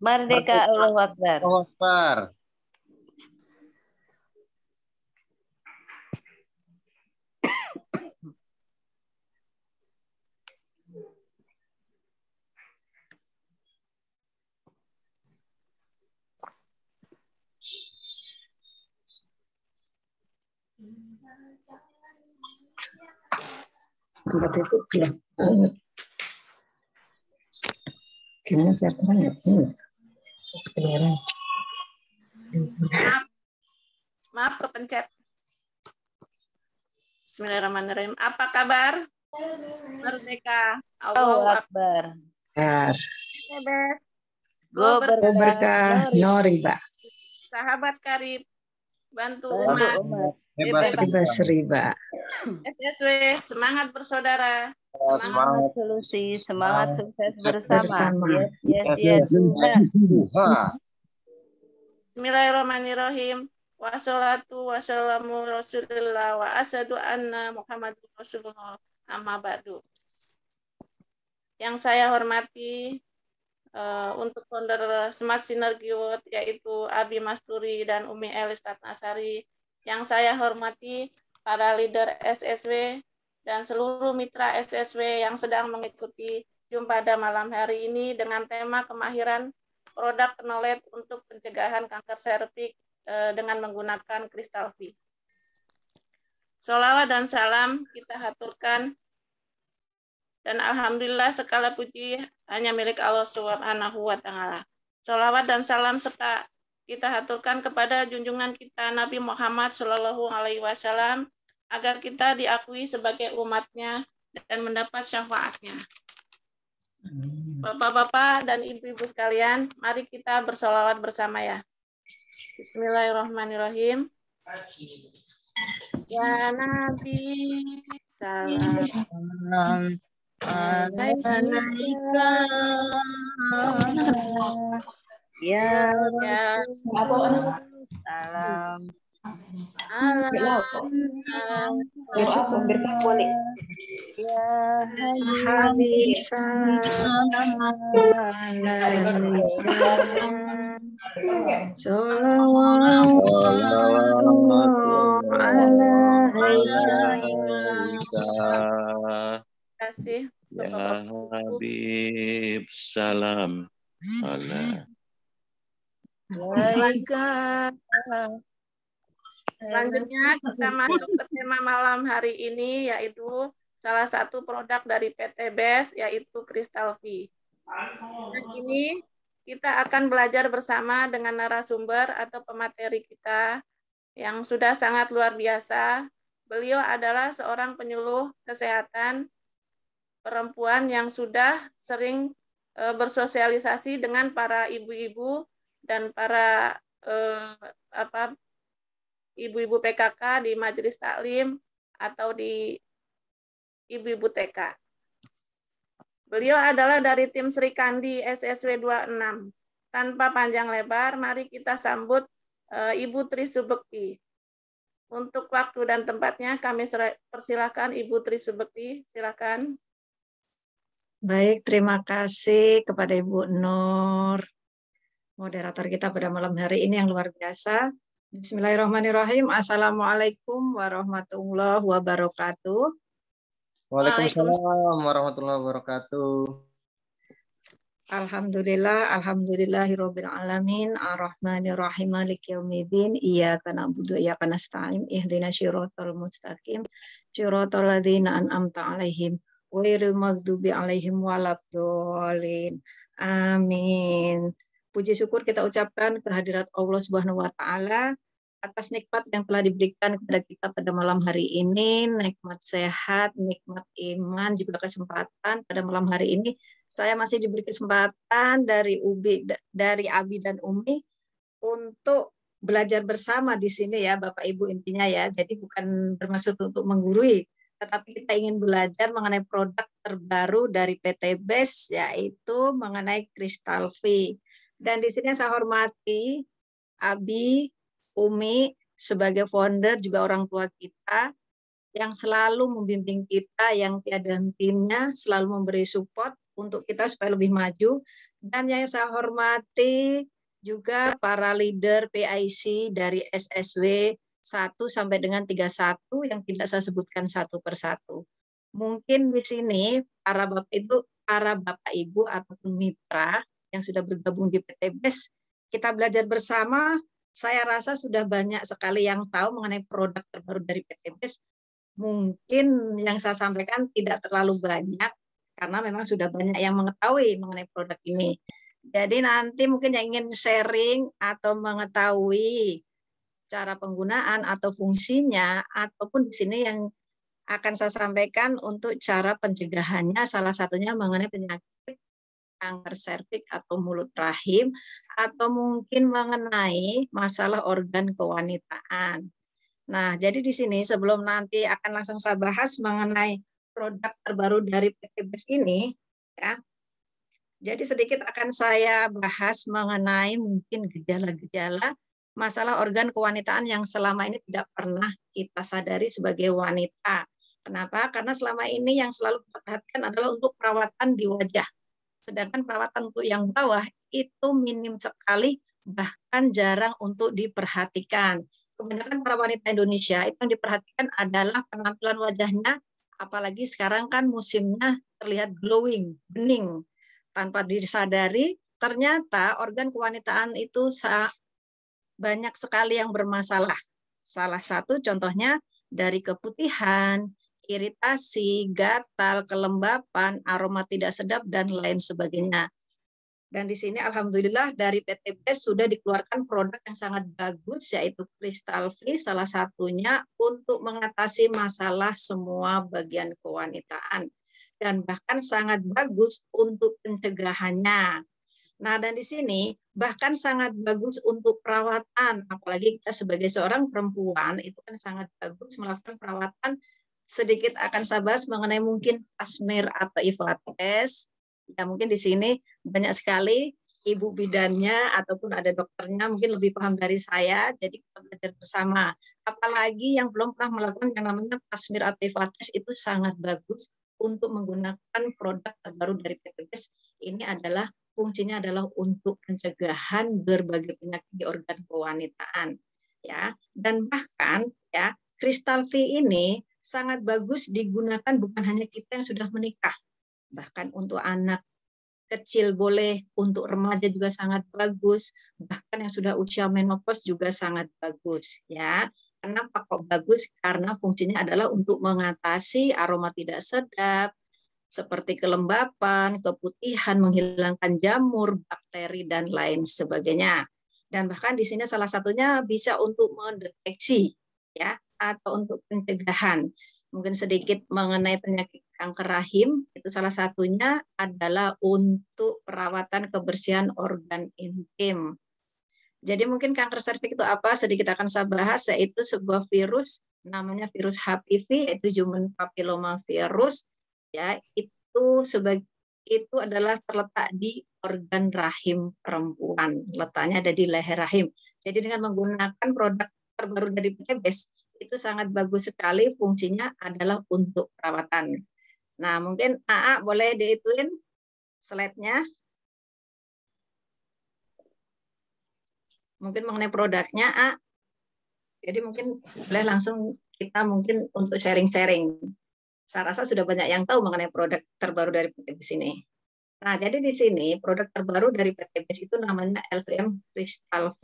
Merdeka, Allahu Akbar. Allahu Akbar. Maaf kepencet. Bismillahirrahmanirrahim. Apa kabar? Merdeka. Allahu Akbar. Bebas. Go berkah, no riba. Sahabat karib. Bantu bantu umat. umat. Bebas riba. SSW, semangat bersaudara. Semangat solusi, semangat sukses bersama. Yes. Bismillahirrahmanirrahim. Wassalatu wassalamu rasulillah wa asyhadu anna Muhammadun Rasulullah amma ba'du. Yang saya hormati untuk founder Smart Synergy World yaitu Abi Masturi dan Umi Elis Ratnasari. Yang saya hormati para leader SSW dan seluruh mitra SSW yang sedang mengikuti jumpa pada malam hari ini dengan tema kemahiran produk knowledge untuk pencegahan kanker serviks dengan menggunakan Crystal V. Sholawat dan salam kita haturkan dan alhamdulillah segala puji hanya milik Allah Subhanahu wa taala. Sholawat dan salam serta kita haturkan kepada junjungan kita Nabi Muhammad Shallallahu alaihi wasallam agar kita diakui sebagai umatnya dan mendapat syafaatnya. Bapak-bapak dan ibu-ibu sekalian, mari kita bersolawat bersama ya. Bismillahirrahmanirrahim. Ya Nabi, salam alaika. Ya Salam Habib kasih ya Habib salam ala. Selanjutnya kita masuk ke tema malam hari ini yaitu salah satu produk dari PT BES yaitu Crystal V. Dan ini kita akan belajar bersama dengan narasumber atau pemateri kita yang sudah sangat luar biasa. Beliau adalah seorang penyuluh kesehatan perempuan yang sudah sering bersosialisasi dengan para ibu-ibu dan para ibu-ibu PKK di majelis taklim atau di ibu-ibu TK. Beliau adalah dari tim Sri Kandi SSW 26. Tanpa panjang lebar, mari kita sambut Ibu Tri Subekti. Untuk waktu dan tempatnya kami persilahkan Ibu Tri Subekti, silakan. Baik, terima kasih kepada Ibu Nur, moderator kita pada malam hari ini yang luar biasa. Bismillahirrahmanirrahim. Assalamualaikum warahmatullahi wabarakatuh. Waalaikumsalam warahmatullahi wabarakatuh. Alhamdulillahirabbil alamin, arrahmanirrahim, maliki yaumiddin, iyyaka na'budu wa iyyaka nasta'in, ihdinas siratal mustaqim, siratal ladzina an'amta 'alaihim ghairil maghdubi 'alaihim waladdallin. Amin. Puji syukur kita ucapkan kehadirat Allah Subhanahu wa taala atas nikmat yang telah diberikan kepada kita pada malam hari ini, nikmat sehat, nikmat iman, juga kesempatan pada malam hari ini. Saya masih diberi kesempatan dari Abi dan Umi untuk belajar bersama di sini ya, Bapak Ibu, intinya ya. Jadi bukan bermaksud untuk menggurui, tetapi kita ingin belajar mengenai produk terbaru dari PT BES, yaitu mengenai Crystal V. Dan di sini saya hormati Abi, Umi sebagai founder, juga orang tua kita yang selalu membimbing kita, yang tiada hentinya selalu memberi support untuk kita supaya lebih maju. Dan yang saya hormati juga para leader PIC dari SSW 1 sampai dengan 31 yang tidak saya sebutkan satu persatu. Mungkin di sini para Bapak Ibu ataupun mitra yang sudah bergabung di PT BES, kita belajar bersama. Saya rasa sudah banyak sekali yang tahu mengenai produk terbaru dari PT BES. Mungkin yang saya sampaikan tidak terlalu banyak karena memang sudah banyak yang mengetahui mengenai produk ini. Jadi nanti mungkin yang ingin sharing atau mengetahui cara penggunaan atau fungsinya, ataupun di sini yang akan saya sampaikan untuk cara pencegahannya, salah satunya mengenai penyakit kanker serviks atau mulut rahim, atau mungkin mengenai masalah organ kewanitaan. Nah, jadi di sini sebelum nanti akan langsung saya bahas mengenai produk terbaru dari PT BES ini, ya. Jadi sedikit akan saya bahas mengenai mungkin gejala-gejala masalah organ kewanitaan yang selama ini tidak pernah kita sadari sebagai wanita. Kenapa? Karena selama ini yang selalu kita perhatikan adalah untuk perawatan di wajah. Sedangkan perawatan untuk yang bawah itu minim sekali, bahkan jarang untuk diperhatikan. Kebanyakan para wanita Indonesia itu yang diperhatikan adalah penampilan wajahnya, apalagi sekarang kan musimnya terlihat glowing, bening. Tanpa disadari, ternyata organ kewanitaan itu banyak sekali yang bermasalah. Salah satu contohnya dari keputihan, iritasi, gatal, kelembapan, aroma tidak sedap, dan lain sebagainya. Dan di sini alhamdulillah dari PT BES sudah dikeluarkan produk yang sangat bagus, yaitu Crystal V, salah satunya untuk mengatasi masalah semua bagian kewanitaan. Dan bahkan sangat bagus untuk pencegahannya. Nah, dan di sini bahkan sangat bagus untuk perawatan, apalagi kita sebagai seorang perempuan itu kan sangat bagus melakukan perawatan. Sedikit akan saya bahas mengenai mungkin pasmir atau IVA-tes. Ya, mungkin di sini banyak sekali ibu bidannya ataupun ada dokternya mungkin lebih paham dari saya, jadi kita belajar bersama. Apalagi yang belum pernah melakukan yang namanya pasmir atau IVA-tes itu sangat bagus untuk menggunakan produk terbaru dari PT BES. Ini adalah fungsinya adalah untuk pencegahan berbagai penyakit di organ kewanitaan, ya. Dan bahkan ya, Crystal V ini sangat bagus digunakan bukan hanya kita yang sudah menikah, bahkan untuk anak kecil boleh, untuk remaja juga sangat bagus, bahkan yang sudah usia menopause juga sangat bagus, ya. Kenapa kok bagus? Karena fungsinya adalah untuk mengatasi aroma tidak sedap, seperti kelembapan, keputihan, menghilangkan jamur, bakteri, dan lain sebagainya. Dan bahkan di sini salah satunya bisa untuk mendeteksi, ya, atau untuk pencegahan. Mungkin sedikit mengenai penyakit kanker rahim, itu salah satunya adalah untuk perawatan kebersihan organ intim. Jadi mungkin kanker serviks itu apa? Sedikit akan saya bahas, yaitu sebuah virus, namanya virus HPV, yaitu Human Papilloma Virus. Ya, itu adalah terletak di organ rahim perempuan, letaknya ada di leher rahim. Jadi dengan menggunakan produk terbaru dari PT BES itu sangat bagus sekali, fungsinya adalah untuk perawatan. Nah, mungkin AA boleh diituin slide-nya. Mungkin mengenai produknya, A. Jadi mungkin boleh langsung kita mungkin untuk sharing-sharing. Saya rasa sudah banyak yang tahu mengenai produk terbaru dari PT BES ini. Nah, jadi di sini produk terbaru dari PT BES itu namanya LVM Crystal V.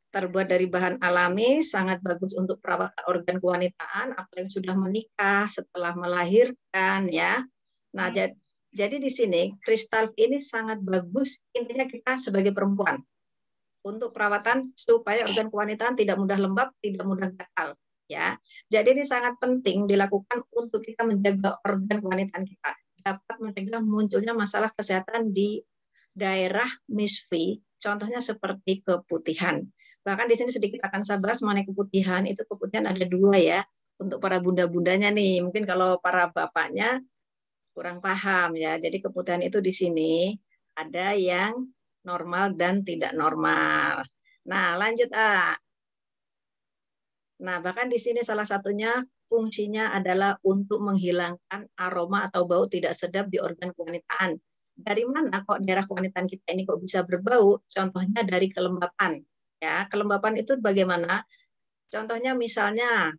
Terbuat dari bahan alami, sangat bagus untuk perawatan organ kewanitaan, apalagi sudah menikah, setelah melahirkan, ya. Nah, jadi di sini Crystal V ini sangat bagus, intinya kita sebagai perempuan, untuk perawatan supaya organ kewanitaan tidak mudah lembab, tidak mudah gatal. Ya, jadi ini sangat penting dilakukan untuk kita menjaga organ kewanitaan kita, dapat mencegah munculnya masalah kesehatan di daerah misfi, contohnya seperti keputihan. Bahkan di sini sedikit akan saya bahas mengenai keputihan. Itu keputihan ada dua, ya, untuk para bunda-bundanya nih. Mungkin kalau para bapaknya kurang paham, ya. Jadi keputihan itu di sini ada yang normal dan tidak normal. Nah, lanjut, A. Nah, bahkan di sini salah satunya fungsinya adalah untuk menghilangkan aroma atau bau tidak sedap di organ kewanitaan. Dari mana kok daerah kewanitaan kita ini kok bisa berbau? Contohnya dari kelembapan. Ya, kelembapan itu bagaimana? Contohnya misalnya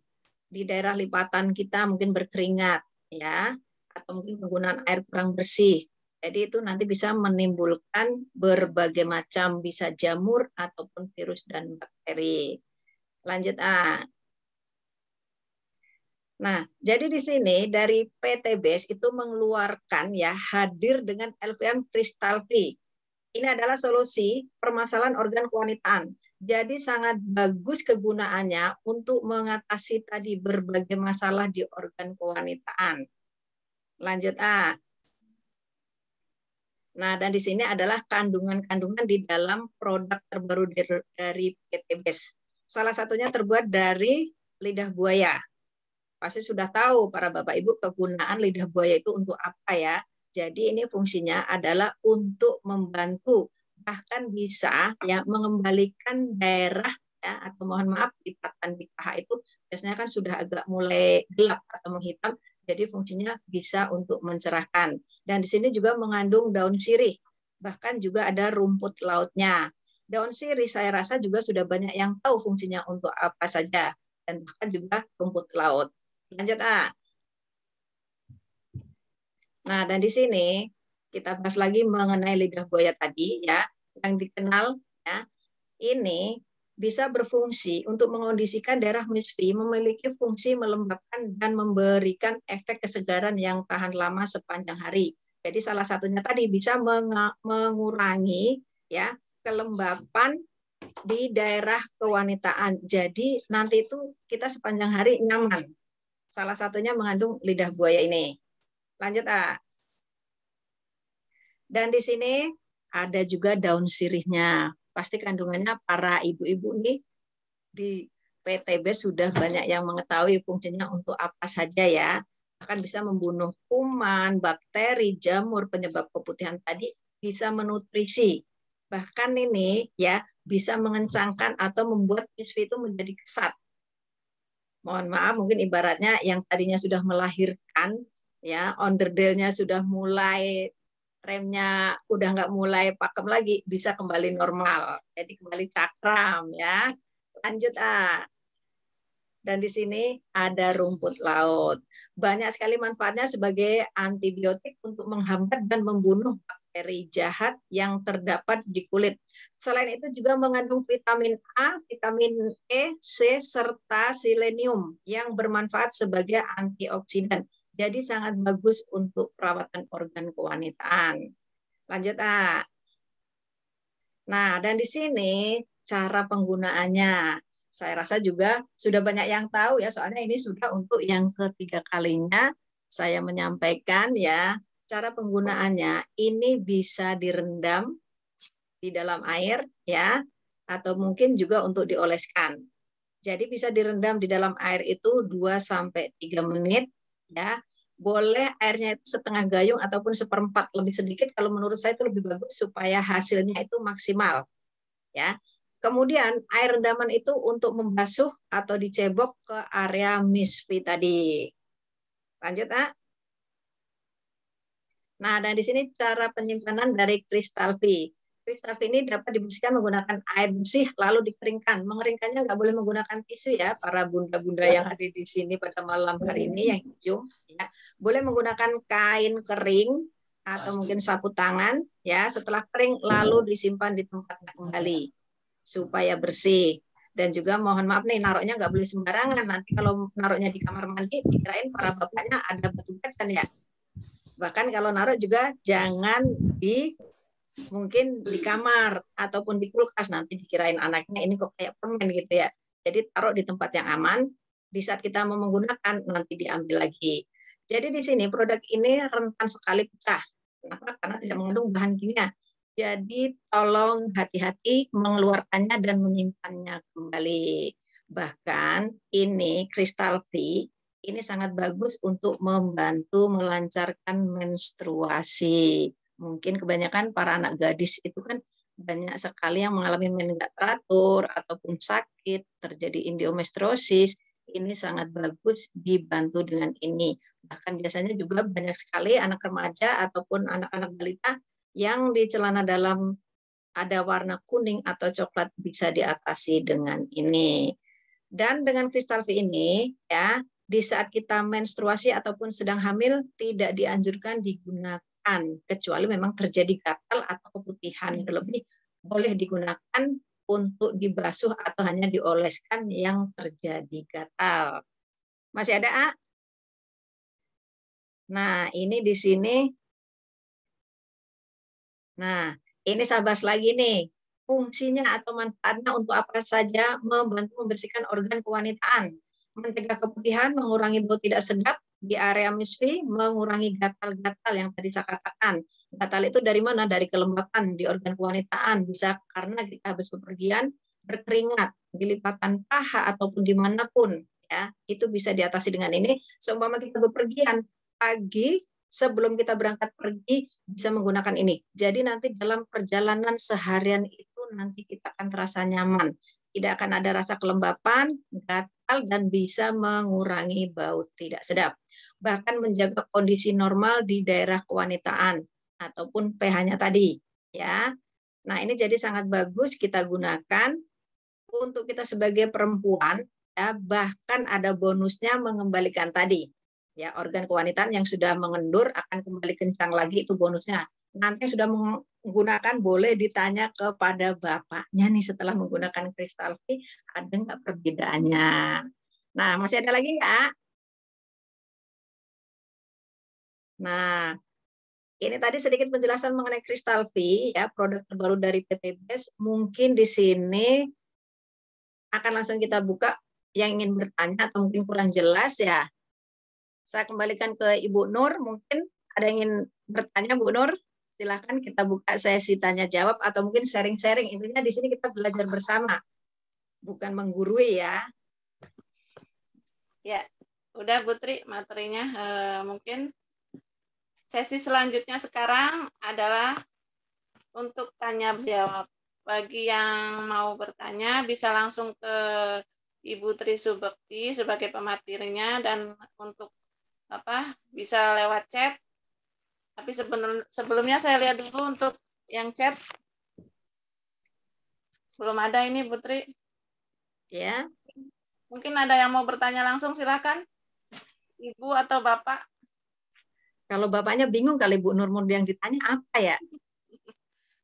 di daerah lipatan kita mungkin berkeringat, ya, atau mungkin penggunaan air kurang bersih. Jadi itu nanti bisa menimbulkan berbagai macam, bisa jamur ataupun virus dan bakteri. Lanjut A. Nah, jadi di sini dari PT BES itu mengeluarkan ya hadir dengan LVM Crystal V. Ini adalah solusi permasalahan organ kewanitaan. Jadi sangat bagus kegunaannya untuk mengatasi tadi berbagai masalah di organ kewanitaan. Lanjut A. Nah, dan di sini adalah kandungan-kandungan di dalam produk terbaru dari PT BES. Salah satunya terbuat dari lidah buaya. Pasti sudah tahu para Bapak Ibu kegunaan lidah buaya itu untuk apa ya. Jadi ini fungsinya adalah untuk membantu, bahkan bisa ya mengembalikan daerah ya, atau mohon maaf lipatan di paha itu biasanya kan sudah agak mulai gelap atau menghitam. Jadi fungsinya bisa untuk mencerahkan. Dan di sini juga mengandung daun sirih. Bahkan juga ada rumput lautnya. Daun sirih saya rasa juga sudah banyak yang tahu fungsinya untuk apa saja. Dan bahkan juga rumput laut. Lanjut A. Nah, dan di sini kita bahas lagi mengenai lidah buaya tadi ya, yang dikenal ya, ini bisa berfungsi untuk mengondisikan daerah misfi, memiliki fungsi melembabkan dan memberikan efek kesegaran yang tahan lama sepanjang hari. Jadi salah satunya tadi bisa mengurangi ya kelembapan di daerah kewanitaan. Jadi nanti itu kita sepanjang hari nyaman. Salah satunya mengandung lidah buaya ini. Lanjut A. Dan di sini ada juga daun sirihnya. Pasti kandungannya para ibu-ibu nih di PTB sudah banyak yang mengetahui fungsinya untuk apa saja ya. Bahkan bisa membunuh kuman, bakteri, jamur, penyebab keputihan tadi, bisa menutrisi. Bahkan ini ya bisa mengencangkan atau membuat misfi itu menjadi kesat. Mohon maaf, mungkin ibaratnya yang tadinya sudah melahirkan, ya onderdilnya sudah mulai, remnya udah nggak mulai pakem lagi, bisa kembali normal. Jadi kembali cakram ya. Lanjut A. Dan di sini ada rumput laut. Banyak sekali manfaatnya sebagai antibiotik untuk menghambat dan membunuh bakteri jahat yang terdapat di kulit. Selain itu juga mengandung vitamin A, vitamin E, C, serta selenium yang bermanfaat sebagai antioksidan. Jadi sangat bagus untuk perawatan organ kewanitaan. Lanjut A. Nah, dan di sini cara penggunaannya. Saya rasa juga sudah banyak yang tahu ya, soalnya ini sudah untuk yang ketiga kalinya saya menyampaikan ya. Cara penggunaannya ini bisa direndam di dalam air ya, atau mungkin juga untuk dioleskan. Jadi bisa direndam di dalam air itu 2-3 menit ya. Boleh airnya itu setengah gayung ataupun seperempat, lebih sedikit kalau menurut saya itu lebih bagus supaya hasilnya itu maksimal ya. Kemudian air rendaman itu untuk membasuh atau dicebok ke area misfi tadi. Lanjut A. Nah, dan di sini cara penyimpanan dari kristal V. Kristal V ini dapat dibersihkan menggunakan air bersih lalu dikeringkan. Mengeringkannya nggak boleh menggunakan tisu ya, para bunda-bunda yang ada di sini pada malam hari ini yang hijau. Ya. Boleh menggunakan kain kering atau mungkin sapu tangan ya. Setelah kering lalu disimpan di tempatnya kembali supaya bersih. Dan juga mohon maaf nih, naruhnya nggak boleh sembarangan. Nanti kalau naruhnya di kamar mandi, dikirain para bapaknya ada batu batan ya. Bahkan kalau naruh juga jangan mungkin di kamar ataupun di kulkas, nanti dikirain anaknya ini kok kayak permen gitu ya. Jadi taruh di tempat yang aman, di saat kita mau menggunakan nanti diambil lagi. Jadi di sini produk ini rentan sekali pecah. Kenapa? Karena tidak mengandung bahan kimia. Jadi tolong hati-hati mengeluarkannya dan menyimpannya kembali. Bahkan ini kristal V ini sangat bagus untuk membantu melancarkan menstruasi. Mungkin kebanyakan para anak gadis itu kan banyak sekali yang mengalami men nggak teratur ataupun sakit, terjadi endometriosis, ini sangat bagus dibantu dengan ini. Bahkan biasanya juga banyak sekali anak remaja ataupun anak-anak balita yang di celana dalam ada warna kuning atau coklat bisa diatasi dengan ini. Dan dengan Kristal V ini ya, di saat kita menstruasi ataupun sedang hamil tidak dianjurkan digunakan kecuali memang terjadi gatal atau keputihan berlebih, boleh digunakan untuk dibasuh atau hanya dioleskan yang terjadi gatal. Masih ada, A? Nah, ini di sini. Nah, ini saya bahas lagi nih. Fungsinya atau manfaatnya untuk apa saja? Membantu membersihkan organ kewanitaan, mencegah keputihan, mengurangi bau tidak sedap di area misfi, mengurangi gatal-gatal yang tadi saya katakan. Gatal itu dari mana? Dari kelembapan di organ kewanitaan. Bisa karena kita habis bepergian, berkeringat, di lipatan paha ataupun dimanapun. Ya, itu bisa diatasi dengan ini. Seumpama kita bepergian pagi, sebelum kita berangkat pergi, bisa menggunakan ini. Jadi nanti dalam perjalanan seharian itu nanti kita akan terasa nyaman. Tidak akan ada rasa kelembapan, gatal, dan bisa mengurangi bau tidak sedap. Bahkan menjaga kondisi normal di daerah kewanitaan ataupun pH-nya tadi. Ya. Nah, ini jadi sangat bagus kita gunakan untuk kita sebagai perempuan, ya, bahkan ada bonusnya mengembalikan tadi. Ya, organ kewanitaan yang sudah mengendur akan kembali kencang lagi, itu bonusnya. Nanti yang sudah menggunakan boleh ditanya kepada bapaknya nih setelah menggunakan Kristal V, ada nggak perbedaannya. Nah, masih ada lagi nggak? Nah, ini tadi sedikit penjelasan mengenai Kristal V, ya, produk terbaru dari PT BES. Mungkin di sini akan langsung kita buka yang ingin bertanya atau mungkin kurang jelas ya. Saya kembalikan ke Ibu Nur, mungkin ada yang ingin bertanya, Bu Nur. Silahkan kita buka sesi tanya jawab atau mungkin sharing-sharing. Intinya di sini kita belajar bersama, bukan menggurui ya. Ya, udah Putri materinya. Mungkin sesi selanjutnya sekarang adalah untuk tanya jawab. Bagi yang mau bertanya bisa langsung ke Ibu Tri Subekti sebagai pematerinya, dan untuk bisa lewat chat. Tapi sebelumnya saya lihat dulu untuk yang chat. Belum ada ini, Putri. Ya. Mungkin ada yang mau bertanya langsung, silakan. Ibu atau Bapak. Kalau Bapaknya bingung kali Bu Nur yang ditanya apa ya?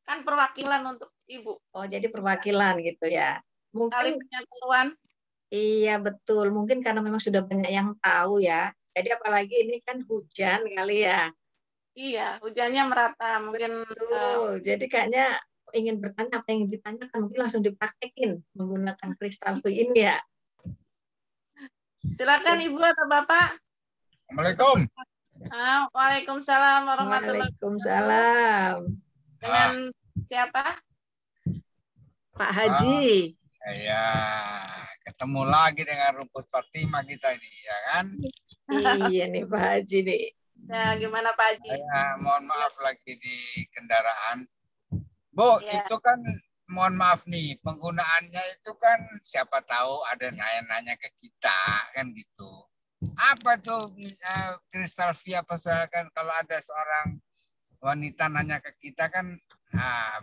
Kan perwakilan untuk Ibu. Oh, jadi perwakilan gitu ya. Mungkin kali punya keluhan. Iya, betul. Mungkin karena memang sudah banyak yang tahu ya. Jadi apalagi ini kan hujan kali ya. Iya, hujannya merata. Mungkin jadi kayaknya ingin bertanya apa yang ditanyakan, mungkin langsung dipraktekin menggunakan Kristal V ini ya. Silakan Ibu atau Bapak. Assalamualaikum. Waalaikumsalam warahmatullahi wabarakatuh. Waalaikumsalam. Dengan siapa? Pak Haji. Ya, ketemu lagi dengan Rumput Fatima kita ini, ya kan? Iya nih Pak Haji nih. Ya, gimana Pak Haji? Mohon maaf lagi di kendaraan. Bu, ya. Itu kan mohon maaf nih, penggunaannya itu kan siapa tahu ada nanya-nanya ke kita, kan gitu. Apa tuh Kristal V apa kan kalau ada seorang wanita nanya ke kita kan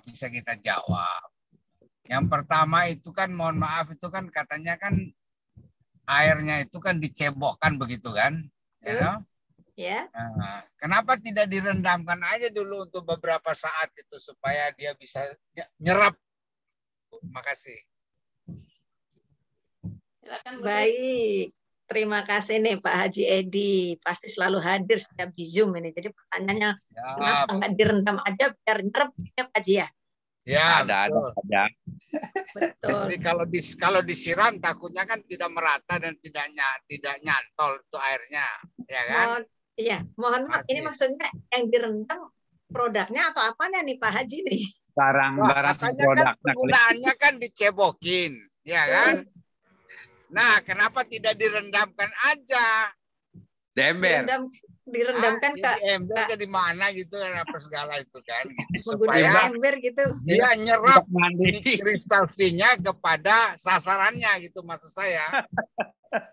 bisa kita jawab. Yang pertama itu kan mohon maaf itu kan katanya kan airnya itu kan dicebokkan begitu kan, ya know? Ya. Nah, kenapa tidak direndamkan aja dulu untuk beberapa saat itu supaya dia bisa nyerap? Makasih. Silakan, baik, terima kasih nih Pak Haji Edi, pasti selalu hadir setiap di Zoom ini. Jadi pertanyaannya kenapa nggak direndam aja biar nyerap ya Pak Haji ya? Ya, ada. Betul. Jadi kalau disiram takutnya kan tidak merata dan tidak nyantol itu airnya, ya kan? Mohon maaf, ini maksudnya yang direndam produknya atau apanya nih Pak Haji nih? Barang produk. Kan penggunaannya kan dicebokin, ya kan? Nah, kenapa tidak direndamkan aja? Di ember. Direndamkan di ember ke di mana gitu kan apa segala itu kan gitu menggunakan ember gitu. Dia nyerap mandi kristal V-nya kepada sasarannya gitu maksud saya.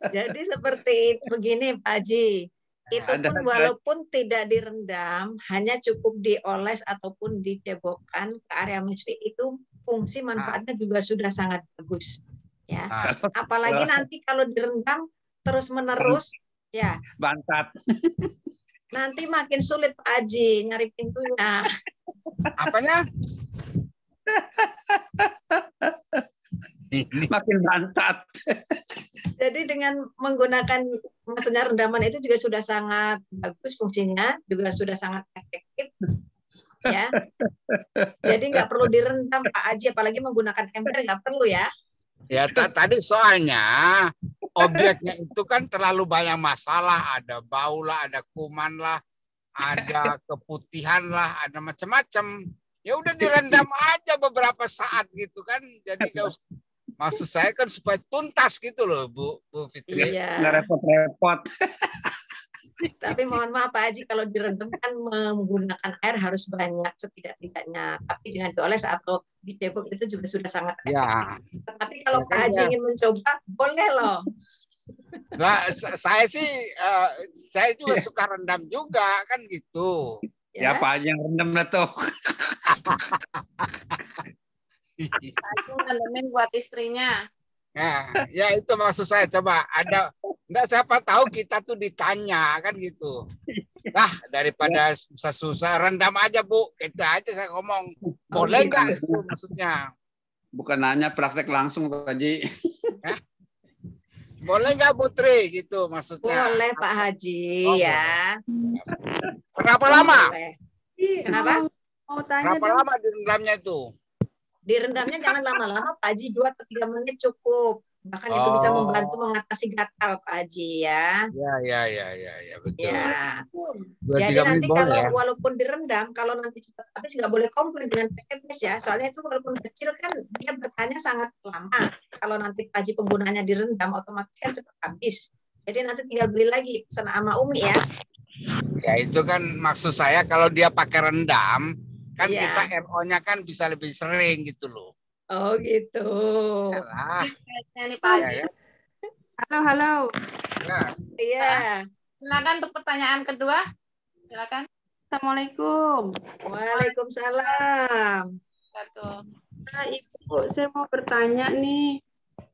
Jadi seperti begini Pak Haji. Itu pun walaupun tidak direndam, hanya cukup dioles ataupun dicebokkan ke area misfi, itu fungsi manfaatnya juga sudah sangat bagus. Ya, apalagi nanti kalau direndam terus menerus, ya. Bantat. Nanti makin sulit Pak Haji nyari pintunya. Apanya? Makin bantat. Jadi dengan menggunakan maksudnya rendaman itu juga sudah sangat bagus fungsinya, juga sudah sangat efektif, ya. Jadi nggak perlu direndam Pak Haji, apalagi menggunakan ember nggak perlu ya. Ya tadi soalnya objeknya itu kan terlalu banyak masalah, ada bau lah, ada kuman lah, ada keputihan lah, ada macam-macam. Ya udah direndam aja beberapa saat gitu kan. Jadi nggak usah. Maksud saya kan supaya tuntas gitu loh Bu Fitri. Iya. Nggak repot-repot. Tapi mohon maaf Pak Haji, kalau direndam kan menggunakan air harus banyak setidak-tidaknya. Tapi dengan dioles atau dicebok itu juga sudah sangat efektif. Ya. Tapi kalau Pak Haji ingin mencoba, boleh loh. Nah, saya sih saya juga suka rendam juga kan gitu. Ya Pak Haji yang rendam lah tuh. Aku rendamin buat istrinya. Nah, ya itu maksud saya, coba ada enggak siapa tahu kita tuh ditanya kan gitu. Nah, daripada susah-susah rendam aja Bu, itu aja saya ngomong. Boleh enggak itu maksudnya? Bukan nanya, praktek langsung Pak Haji. Ya? Boleh enggak Putri gitu maksudnya? Boleh Pak Haji ya. Berapa lama? Boleh. Kenapa? Mau tanya berapa lama direndamnya itu? Direndamnya jangan lama-lama Pak Haji, 2 atau 3 menit cukup. Bahkan itu bisa membantu mengatasi gatal Pak Haji ya. Ya betul. Ya. 2, Jadi 3 nanti menit kalau ya. walaupun direndam, kalau nanti cepat habis nggak boleh komplain dengan PKBS ya. Soalnya itu walaupun kecil kan dia bertanya sangat lama. Kalau nanti Pak Haji penggunanya direndam, otomatis kan cepat habis. Jadi nanti tinggal beli lagi pesan sama Umi ya. Ya itu kan maksud saya kalau dia pakai rendam kan Iya. kita RO-nya kan bisa lebih sering gitu loh. Oh gitu. Yalah. Ini Pak Haji. Ya. Halo. Ya. Iya. Silakan untuk pertanyaan kedua. Silakan. Assalamualaikum. Waalaikumsalam. Ibu, saya mau bertanya nih.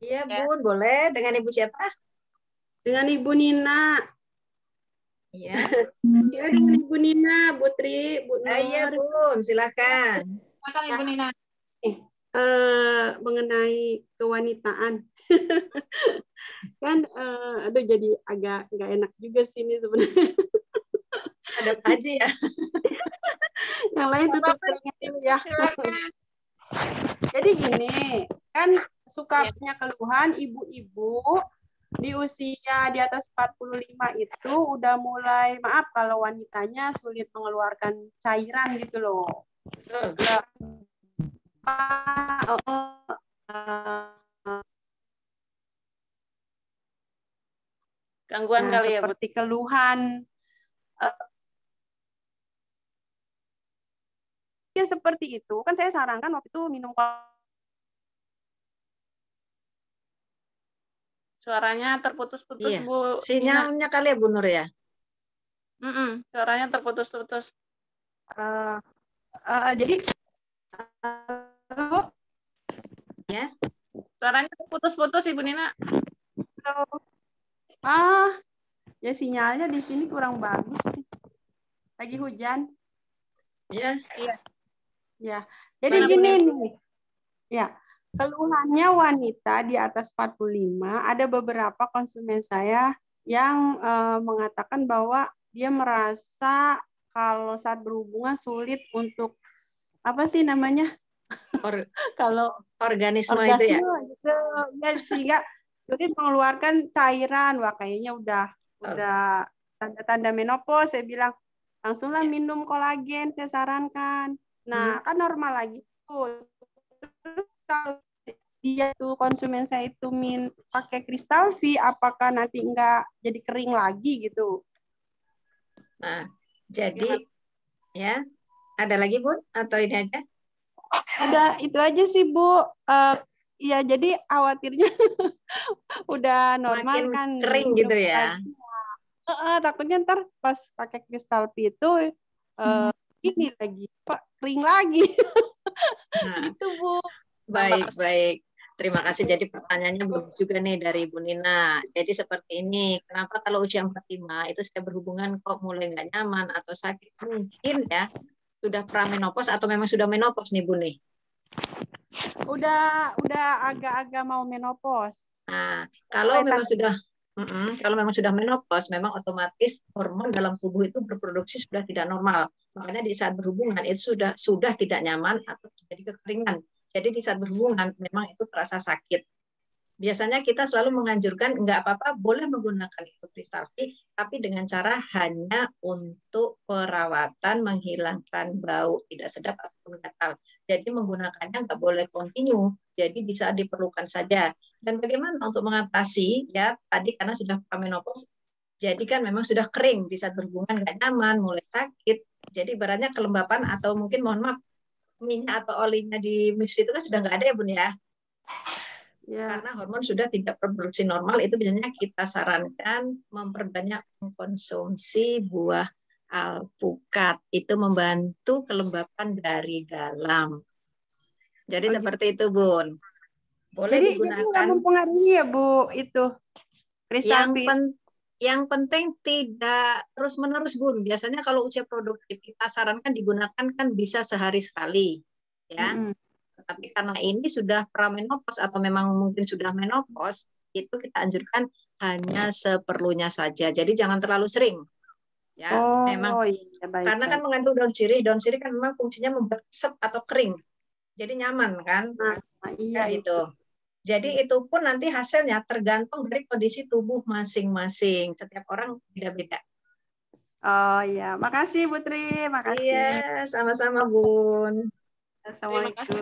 Iya Bun, boleh. Dengan Ibu siapa? Dengan Ibu Nina. Iya. Ya, dengan Ibu Nina, Putri, Bu Nur. Iya Bun, silakan. Silakan Ibu Nina. Mengenai kewanitaan. Kan aduh jadi agak nggak enak juga sih ini sebenarnya. Ada Pak Haji ya. Yang lain tutup telinga ya. Jadi gini, kan sukanya keluhan ibu-ibu di usia di atas 45 itu udah mulai, maaf kalau wanitanya sulit mengeluarkan cairan gitu loh. Gangguan kali ya, Bu. Seperti keluhan. Ya seperti itu. Kan saya sarankan waktu itu minum. Suaranya terputus-putus, Iya. Bu. Sinyalnya kali ya Bu Nur ya? Suaranya terputus-putus. Jadi ya. Suaranya terputus-putus Ibu Nina. Ya sinyalnya di sini kurang bagus nih. Lagi hujan. Iya. Iya. Ya. Jadi gini nih. Ya. Keluhannya wanita di atas 45, ada beberapa konsumen saya yang mengatakan bahwa dia merasa kalau saat berhubungan sulit untuk apa sih namanya? Kalau organisme itu ya. Gitu. Ya sehingga sulit mengeluarkan cairan. Wah, kayaknya udah tanda-tanda menopause. Saya bilang langsunglah minum kolagen, saya sarankan. Nah, kan normal lagi tuh. Kalau dia tuh konsumen saya itu pakai kristal V, apakah nanti enggak jadi kering lagi gitu? Nah, jadi ya, ada lagi Bun atau ini aja? Udah itu aja sih Bu. Ya jadi khawatirnya udah normal Makin kan kering gitu ya. takutnya ntar pas pakai kristal V itu ini lagi kering lagi. Nah, Gitu Bu. baik. Terima kasih. Jadi pertanyaannya bagus juga nih dari Bu Nina. Jadi seperti ini, kenapa kalau usia 45 itu saya berhubungan kok mulai nggak nyaman atau sakit? Mungkin ya sudah pramenopause atau memang sudah menopause nih Bu nih? Udah agak-agak mau menopause. Nah, kalau memang sudah menopause, memang otomatis hormon dalam tubuh itu berproduksi sudah tidak normal. Makanya di saat berhubungan itu sudah tidak nyaman atau terjadi kekeringan. Jadi di saat berhubungan memang itu terasa sakit. Biasanya kita selalu menganjurkan nggak apa-apa, boleh menggunakan itu kristal V, tapi dengan cara hanya untuk perawatan menghilangkan bau tidak sedap ataupun gatal. Jadi menggunakannya nggak boleh kontinu. Jadi di saat diperlukan saja. Dan bagaimana untuk mengatasi ya tadi karena sudah menopause, jadi kan memang sudah kering di saat berhubungan nggak nyaman, mulai sakit. Jadi ibaratnya kelembapan atau mungkin mohon maaf minyak atau olinya di misfi itu kan sudah nggak ada ya Bun ya. Karena hormon sudah tidak berproduksi normal, itu biasanya kita sarankan memperbanyak mengkonsumsi buah alpukat. Itu membantu kelembapan dari dalam. Jadi seperti itu Bun. Boleh digunakan. Jadi nggak mempengaruhi ya Bu itu kristal V. Yang penting tidak terus-menerus Bun. Biasanya kalau usia produktif kita sarankan digunakan kan bisa sehari sekali. Ya. Tapi karena ini sudah pramenopause atau memang mungkin sudah menopause, itu kita anjurkan hanya seperlunya saja. Jadi jangan terlalu sering. Ya, memang iya, karena kan mengandung daun sirih. Daun sirih kan memang fungsinya membuat keset atau kering. Jadi nyaman kan? Iya itu. Jadi itu pun nanti hasilnya tergantung dari kondisi tubuh masing-masing. Setiap orang beda-beda. Oh iya, makasih Bu Tri, makasih. Iya, sama-sama Bun. Assalamualaikum.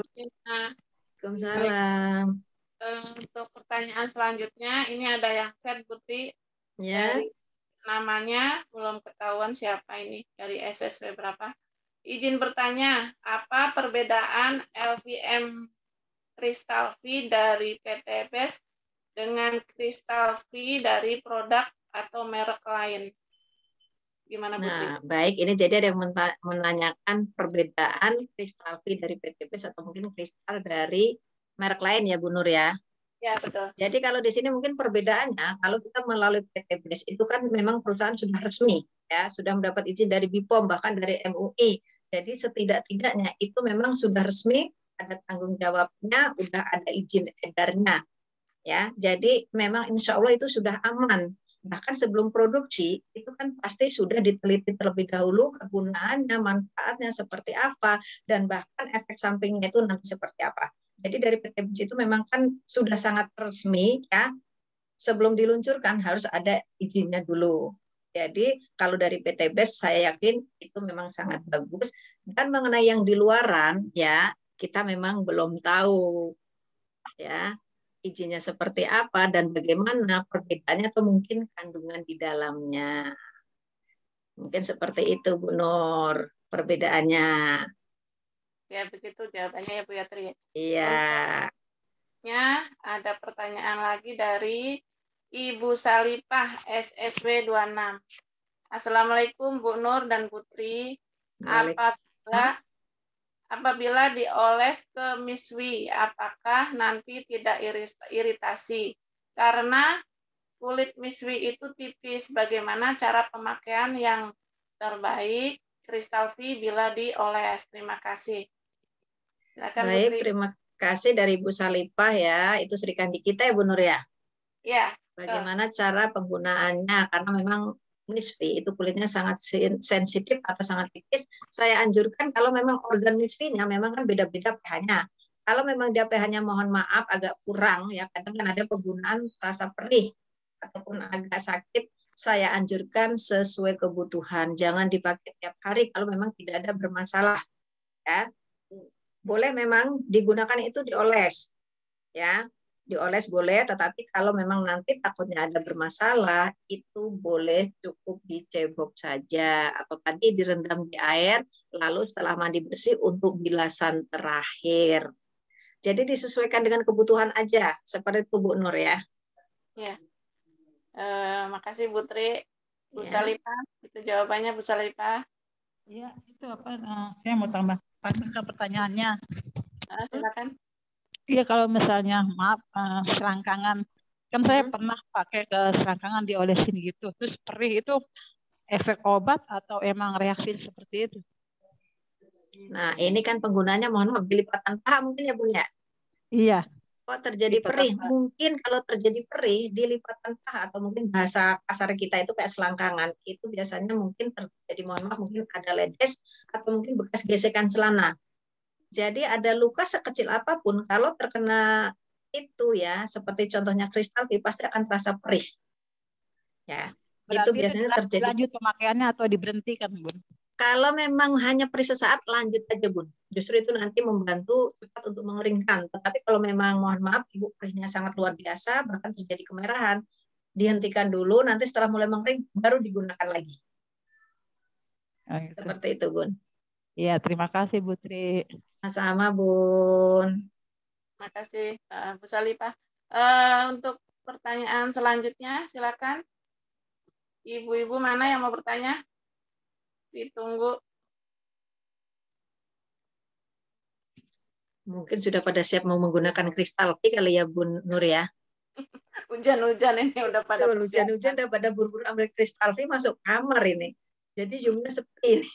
Waalaikumsalam. Untuk pertanyaan selanjutnya, ini ada yang chat Putri ya. Dari namanya belum ketahuan siapa ini, dari SSW berapa. Izin bertanya, apa perbedaan LVM Kristal V dari PT Best dengan Kristal V dari produk atau merek lain? Gimana Putri? Nah, baik. Ini jadi ada yang menanyakan perbedaan kristal V dari PT Best atau mungkin kristal dari merek lain ya, Bu Nur ya? Ya, betul. Jadi kalau di sini mungkin perbedaannya, kalau kita melalui PT Best itu kan memang perusahaan sudah resmi, ya, sudah mendapat izin dari BPOM, bahkan dari MUI. Jadi setidak-tidaknya itu memang sudah resmi, ada tanggung jawabnya, udah ada izin edarnya. Ya, jadi memang insya Allah itu sudah aman. Bahkan sebelum produksi itu kan pasti sudah diteliti terlebih dahulu kegunaannya, manfaatnya seperti apa, dan bahkan efek sampingnya itu nanti seperti apa. Jadi dari PT Best itu memang kan sudah sangat resmi ya. Sebelum diluncurkan harus ada izinnya dulu. Jadi kalau dari PT Best saya yakin itu memang sangat bagus. Dan mengenai yang di luaran ya kita memang belum tahu ya. Izinnya seperti apa dan bagaimana perbedaannya atau mungkin kandungan di dalamnya. Mungkin seperti itu Bu Nur perbedaannya. Ya begitu jawabannya ya Bu Yatri. Iya. Ya, ada pertanyaan lagi dari Ibu Salipah SSW 26. Assalamualaikum Bu Nur dan Putri. Apabila dioles ke miswi, apakah nanti tidak iritasi? Karena kulit miswi itu tipis. Bagaimana cara pemakaian yang terbaik kristal V bila dioles? Terima kasih. Silakan, baik, Putri. terima kasih dari Ibu Salipah ya. Itu serikandi kita ya Bu Nur ya? Ya. Bagaimana cara penggunaannya? Karena memang misfi itu kulitnya sangat sensitif atau sangat tipis. Saya anjurkan kalau memang organ misfinya memang kan beda-beda pH-nya. Kalau memang dia pH-nya mohon maaf agak kurang ya, kadang kan ada penggunaan rasa perih ataupun agak sakit, saya anjurkan sesuai kebutuhan. Jangan dipakai tiap hari kalau memang tidak ada bermasalah. Ya. Boleh memang digunakan itu dioles. Ya. dioles boleh, tetapi kalau memang nanti takutnya ada bermasalah, itu boleh cukup dicebok saja, atau tadi direndam di air, lalu setelah mandi bersih untuk bilasan terakhir. Jadi disesuaikan dengan kebutuhan aja, seperti itu Bu Nur ya. Ya. Makasih Bu Tri. Bu Ya. Salipah, itu jawabannya Bu Salipah. Iya, itu apa? Saya mau tambah pertanyaannya. Silakan. Iya, kalau misalnya maaf selangkangan, kan saya pernah pakai ke selangkangan diolesin gitu, terus perih, itu efek obat atau emang reaksi seperti itu? Nah, ini kan penggunanya mohon maaf dilipatan paha mungkin ya Bun ya. Iya. Kok terjadi perih? Mungkin kalau terjadi perih di lipatan paha atau mungkin bahasa kasar kita itu kayak selangkangan, itu biasanya mungkin terjadi mohon maaf mungkin ada ledes atau mungkin bekas gesekan celana. Jadi ada luka sekecil apapun kalau terkena itu ya, seperti contohnya kristal pasti akan terasa perih. Ya, berarti itu biasanya terjadi. Lanjut pemakaiannya atau diberhentikan, Bun? Kalau memang hanya perih sesaat, lanjut aja Bun. Justru itu nanti membantu cepat untuk mengeringkan. Tetapi kalau memang mohon maaf Ibu perihnya sangat luar biasa, bahkan terjadi kemerahan, dihentikan dulu. Nanti setelah mulai mengering baru digunakan lagi. Seperti itu Bun. Iya, terima kasih Bu Tri. Sama Bun. Terima kasih Bu Salipah. Untuk pertanyaan selanjutnya, silakan. Ibu-ibu mana yang mau bertanya? Ditunggu. Mungkin sudah pada siap mau menggunakan kristal kali ya Bun Nur ya. Hujan-hujan ini udah pada hujan-hujan udah pada buru-buru ambil kristal masuk kamar ini. Jadi zoomnya sepi ini.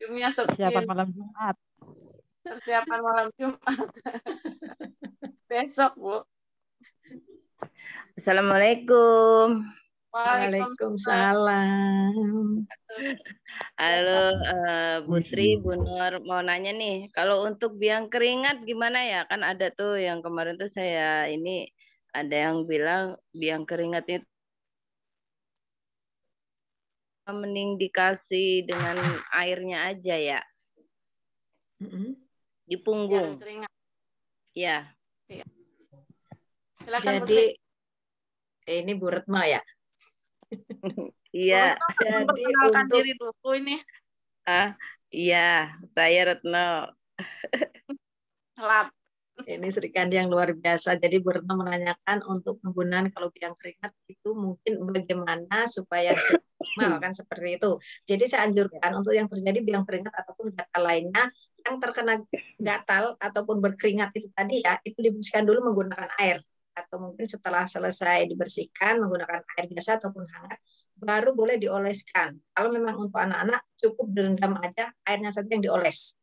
Zoomnya sepi. Persiapan malam Jumat. Persiapan malam Jumat. Besok, Bu. Assalamualaikum. Waalaikumsalam. Halo Bu Tri, Bu Nur, mau nanya nih, kalau untuk biang keringat gimana ya? Kan ada tuh yang kemarin tuh saya ini ada yang bilang biang keringat itu mending dikasih dengan airnya aja ya. Di punggung. Ya. Silakan, jadi ini Bu Retno ya. Iya. Jadi untuk diri dulu ini. Iya, saya Retno. Lap. Ini Sri Kandi yang luar biasa. Jadi Bu Retno menanyakan untuk penggunaan kalau biang keringat itu mungkin bagaimana supaya optimal kan seperti itu. Jadi saya anjurkan untuk yang terjadi biang keringat ataupun gatal lainnya yang terkena gatal ataupun berkeringat itu tadi ya, itu dibersihkan dulu menggunakan air. Atau mungkin setelah selesai dibersihkan menggunakan air biasa ataupun hangat, baru boleh dioleskan. Kalau memang untuk anak-anak cukup direndam aja, airnya saja yang dioles.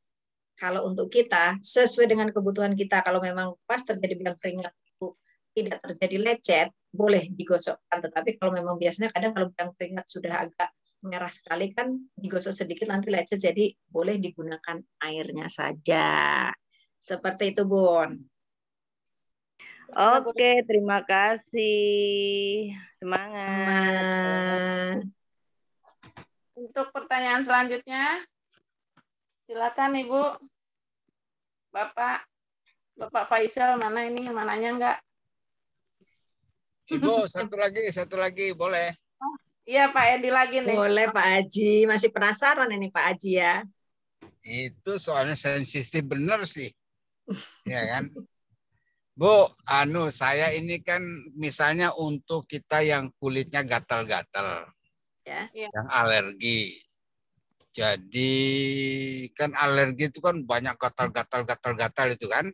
Kalau untuk kita, sesuai dengan kebutuhan kita, kalau memang pas terjadi biang keringat itu tidak terjadi lecet, boleh digosokkan. Tetapi kalau memang biasanya kadang kalau biang keringat sudah agak merah sekali kan digosok sedikit nanti lecet, jadi boleh digunakan airnya saja. Seperti itu, Bun. Oke, terima kasih. Semangat. Untuk pertanyaan selanjutnya, silakan Ibu. Bapak Faisal mana ini? Mananya enggak? Ibu, satu lagi, boleh? Oh, iya Pak Edi lagi nih. Boleh Pak Haji, masih penasaran ini Pak Haji ya. Itu soalnya sensitif bener sih. Ya kan? Bu, saya ini kan misalnya untuk kita yang kulitnya gatal-gatal. Ya. Yang alergi. Jadi kan alergi itu kan banyak gatal-gatal itu kan.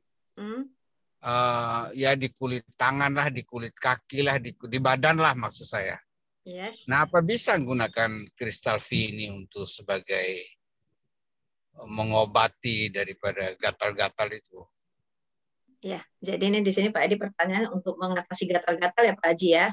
Ya di kulit tangan lah, di kulit kaki lah, di badan lah maksud saya. Yes. Nah, apa bisa menggunakan kristal V ini untuk sebagai mengobati daripada gatal-gatal itu? Ya, jadi ini di sini Pak Edi pertanyaan untuk mengatasi gatal-gatal ya Pak Haji ya.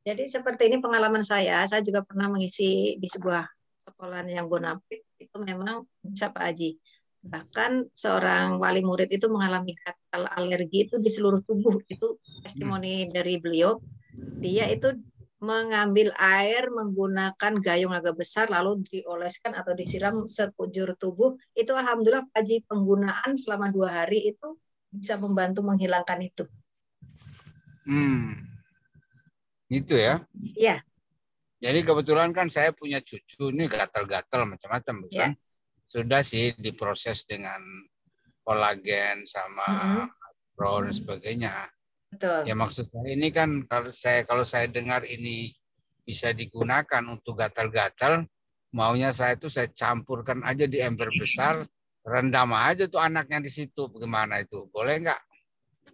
Jadi seperti ini pengalaman saya juga pernah mengisi di sebuah sekolahan yang bonafit, itu memang bisa Pak Haji. Bahkan seorang wali murid itu mengalami gatal alergi itu di seluruh tubuh. Itu testimoni dari beliau. Dia itu mengambil air menggunakan gayung agak besar lalu dioleskan atau disiram sekujur tubuh. Itu alhamdulillah Pak Haji penggunaan selama 2 hari itu bisa membantu menghilangkan itu. Gitu ya. Iya. Jadi kebetulan kan saya punya cucu ini gatal-gatal macam-macam, bukan? Sudah sih diproses dengan kolagen sama pro dan sebagainya. Betul. Ya maksud saya ini kan kalau saya dengar ini bisa digunakan untuk gatal-gatal, maunya saya campurkan aja di ember besar, rendam aja tuh anaknya di situ. Bagaimana itu? Boleh nggak?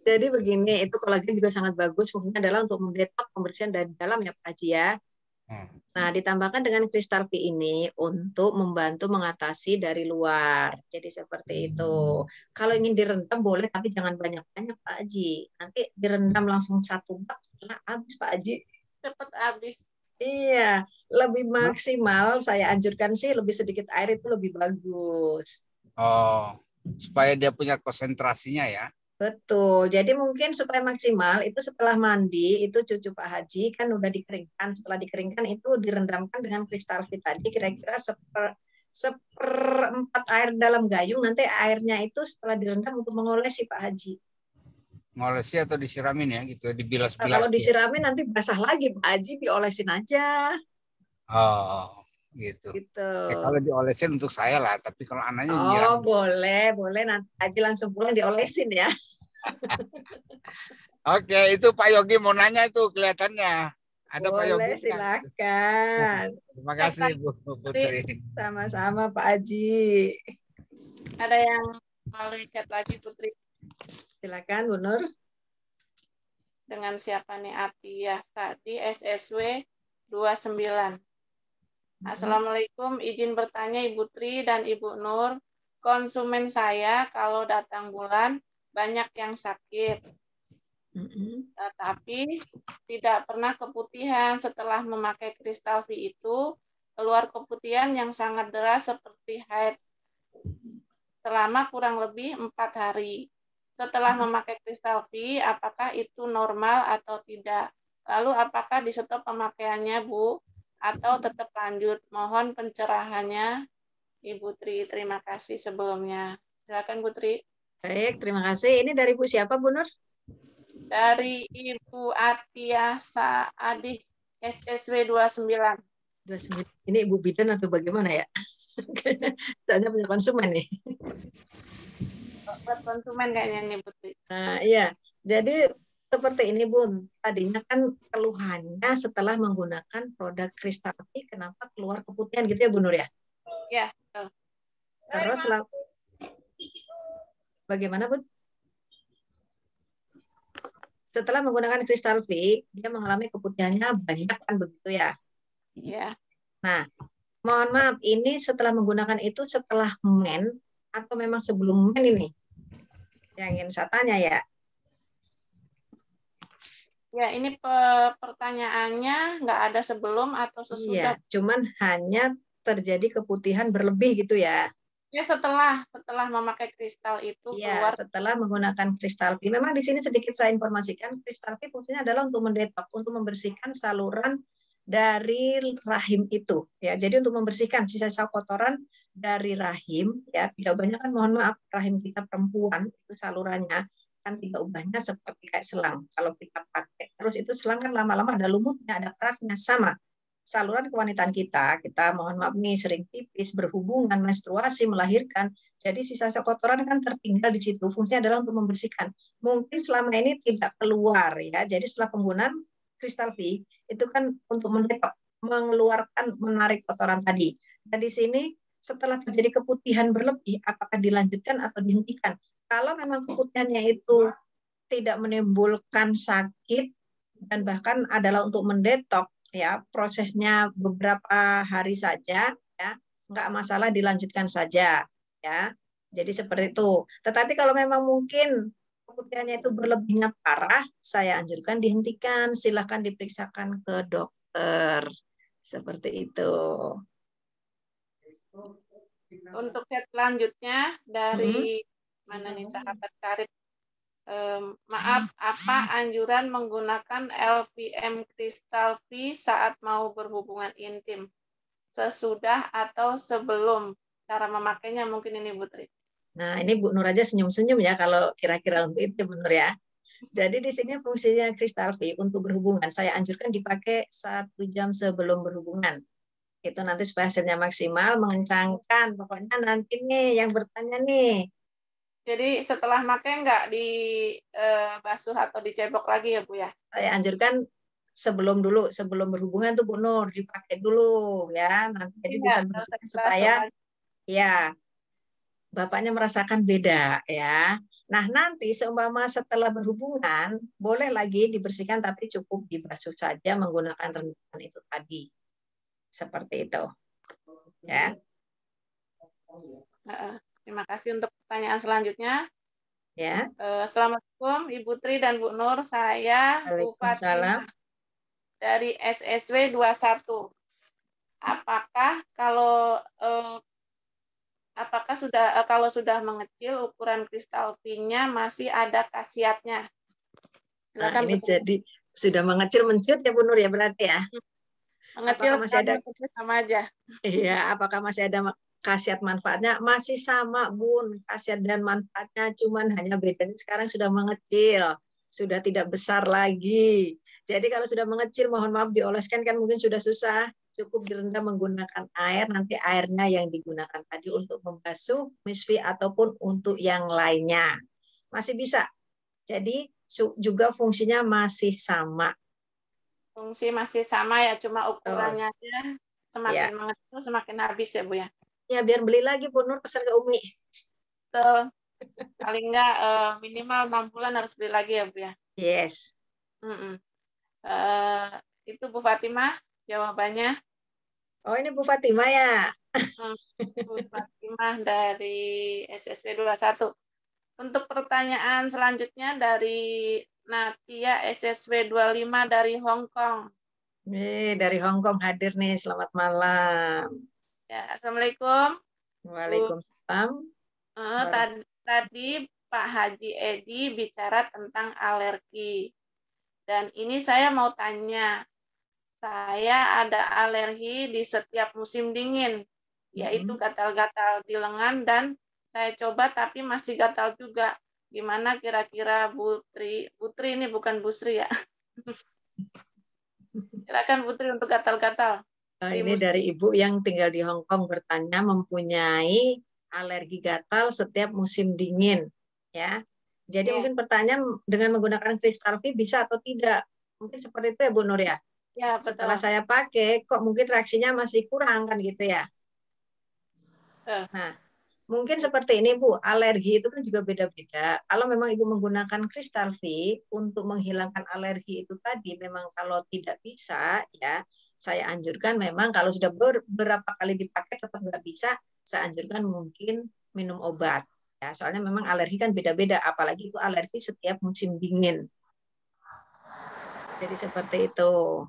Jadi begini, itu kolagen juga sangat bagus. Fungsinya adalah untuk mendetok pembersihan dari dalam ya Pak Haji ya. Nah, ditambahkan dengan kristal V ini untuk membantu mengatasi dari luar. Jadi seperti itu. Kalau ingin direndam boleh, tapi jangan banyak-banyak Pak Haji. Nanti direndam langsung 1 bak, setelah habis Pak Haji. Cepat habis. Iya, lebih maksimal saya anjurkan sih lebih sedikit air itu lebih bagus. Oh, supaya dia punya konsentrasinya ya. Betul. Jadi mungkin supaya maksimal itu setelah mandi itu cucu Pak Haji kan udah dikeringkan. Setelah dikeringkan itu direndamkan dengan kristal V tadi kira-kira seperempat air dalam gayung. Nanti airnya itu setelah direndam untuk mengolesi Pak Haji. Ngolesi atau disiramin ya gitu, dibilas-bilas. Kalau disiramin nanti basah lagi Pak Haji, diolesin aja. Oh, gitu. Ya, kalau diolesin untuk saya lah, tapi kalau anaknya nyiram. Boleh nanti Haji langsung pulang diolesin ya. Oke, itu Pak Yogi mau nanya itu kelihatannya. Ada Pak Yogi. Boleh, silakan. Terima kasih Bu Putri. Sama-sama Pak Haji. Ada yang melalui chat lagi Putri. Silakan Bu Nur. Dengan siapa nih? Atiyah Sadi SSW 29. Assalamualaikum, izin bertanya Ibu Tri dan Ibu Nur. Konsumen saya kalau datang bulan banyak yang sakit, tapi tidak pernah keputihan. Setelah memakai kristal V itu, keluar keputihan yang sangat deras seperti haid selama kurang lebih 4 hari. Setelah memakai kristal V, apakah itu normal atau tidak? Lalu apakah di stop pemakaiannya, Bu? Atau tetap lanjut? Mohon pencerahannya, Ibu Tri. Terima kasih sebelumnya. Silakan Bu Tri. Baik, terima kasih. Ini dari Bu siapa, Bu Nur? Dari Ibu Atiyah Saadi, SSW 29. 29. Ini Ibu bidan atau bagaimana ya? Soalnya punya konsumen nih. Buat konsumen kayaknya nih, Putri. Nah, iya. Jadi seperti ini, Bu. Tadinya kan keluhannya setelah menggunakan produk kristal V, kenapa keluar keputihan gitu ya, Bu Nur ya? Ya, betul. Terus bagaimana, Bu? Setelah menggunakan kristal V, dia mengalami keputihannya banyak kan begitu ya? Iya. Nah, mohon maaf, ini setelah menggunakan itu setelah men atau memang sebelum men ini? Yang ingin saya tanya ya. Ya, ini pertanyaannya nggak ada sebelum atau sesudah. Iya, cuman hanya terjadi keputihan berlebih gitu ya. Ya, setelah memakai kristal itu keluar. Ya, setelah menggunakan kristal V. Memang di sini sedikit saya informasikan, kristal V fungsinya adalah untuk mendetok, untuk membersihkan saluran dari rahim itu. Ya, jadi untuk membersihkan sisa-sisa kotoran dari rahim, ya tidak banyak kan, mohon maaf, rahim kita perempuan itu salurannya kan tidak banyak seperti kayak selang. Kalau kita pakai terus itu selang kan lama-lama ada lumutnya, ada keraknya, sama. Saluran kewanitaan kita mohon maaf nih sering pipis, berhubungan, menstruasi, melahirkan. Jadi sisa-sisa kotoran kan tertinggal di situ. Fungsinya adalah untuk membersihkan. Mungkin selama ini tidak keluar ya. Jadi setelah penggunaan kristal V itu kan untuk mendetok, mengeluarkan, menarik kotoran tadi. Dan di sini setelah terjadi keputihan berlebih, apakah dilanjutkan atau dihentikan? Kalau memang keputihannya itu tidak menimbulkan sakit dan bahkan adalah untuk mendetok, ya prosesnya beberapa hari saja, ya nggak masalah, dilanjutkan saja, ya. Jadi seperti itu. Tetapi kalau memang mungkin keputihannya itu berlebihnya parah, saya anjurkan dihentikan. Silakan diperiksakan ke dokter. Seperti itu. Untuk set selanjutnya dari mana nih sahabat karib? Maaf, apa anjuran menggunakan LVM kristal V saat mau berhubungan intim? Sesudah atau sebelum? Cara memakainya mungkin ini Bu Tri. Nah, ini Bu Nur aja senyum-senyum ya kalau kira-kira untuk itu Bu Nur ya. Jadi di sini fungsinya kristal V untuk berhubungan. Saya anjurkan dipakai 1 jam sebelum berhubungan. Itu nanti supaya hasilnya maksimal, mengencangkan. Pokoknya nanti nih yang bertanya nih. Jadi setelah makai nggak dibasuh atau dicebok lagi ya Bu ya? Saya anjurkan sebelum berhubungan tuh Bu Nur dipakai dulu ya. Nanti jadi bisa berhubungan supaya ya Bapaknya merasakan beda ya. Nah, nanti seumpama setelah berhubungan boleh lagi dibersihkan tapi cukup dibasuh saja menggunakan rendaman itu tadi. Seperti itu. Ya. Terima kasih untuk pertanyaan selanjutnya. Ya. Assalamualaikum Ibu Tri dan Bu Nur. Saya Bu Fatimah dari SSW 21. Apakah kalau sudah mengecil ukuran kristal V-nya masih ada khasiatnya? Nah, ini jadi sudah mengecil menciut ya Bu Nur ya berarti ya. Mengecil masih ada sama aja. Iya, apakah masih ada khasiat manfaatnya? Masih sama Bun, khasiat dan manfaatnya cuman hanya bedanya sekarang sudah mengecil, sudah tidak besar lagi. Jadi kalau sudah mengecil mohon maaf dioleskan kan mungkin sudah susah. Cukup direndam menggunakan air, nanti airnya yang digunakan tadi untuk membasuh misfi ataupun untuk yang lainnya. Masih bisa. Jadi juga fungsinya masih sama. Fungsi masih sama ya, cuma ukurannya aja semakin mengecil semakin habis ya Bu ya. Ya biar beli lagi Bu Nur, pesan ke Umi. Betul. Paling enggak minimal 6 bulan harus beli lagi ya Bu ya. Yes. Itu Bu Fatimah jawabannya. Oh ini Bu Fatimah ya. Bu Fatimah dari SSW 21. Untuk pertanyaan selanjutnya dari Natia SSW 25 dari Hong Kong. Dari Hong Kong hadir nih, selamat malam. Ya, Assalamualaikum. Waalaikumsalam. Tadi Pak Haji Edi bicara tentang alergi. Dan ini saya mau tanya, saya ada alergi di setiap musim dingin, yaitu gatal-gatal di lengan dan saya coba tapi masih gatal juga. Gimana kira-kira Bu Tri ini bukan Bu Sri ya. Silakan Bu Tri untuk gatal-gatal. Ini dari Ibu yang tinggal di Hong Kong bertanya mempunyai alergi gatal setiap musim dingin, ya. Jadi mungkin pertanyaan dengan menggunakan kristal V bisa atau tidak? Mungkin seperti itu ya Bu Nur ya. Ya, betul. Setelah saya pakai, kok mungkin reaksinya masih kurang kan gitu ya. Nah, mungkin seperti ini Bu, alergi itu kan juga beda-beda. Kalau memang Ibu menggunakan kristal V untuk menghilangkan alergi itu tadi, memang kalau tidak bisa ya, saya anjurkan memang kalau sudah beberapa kali dipakai tetap nggak bisa, saya anjurkan mungkin minum obat. Ya, soalnya memang alergi kan beda-beda, apalagi itu alergi setiap musim dingin. Jadi seperti itu.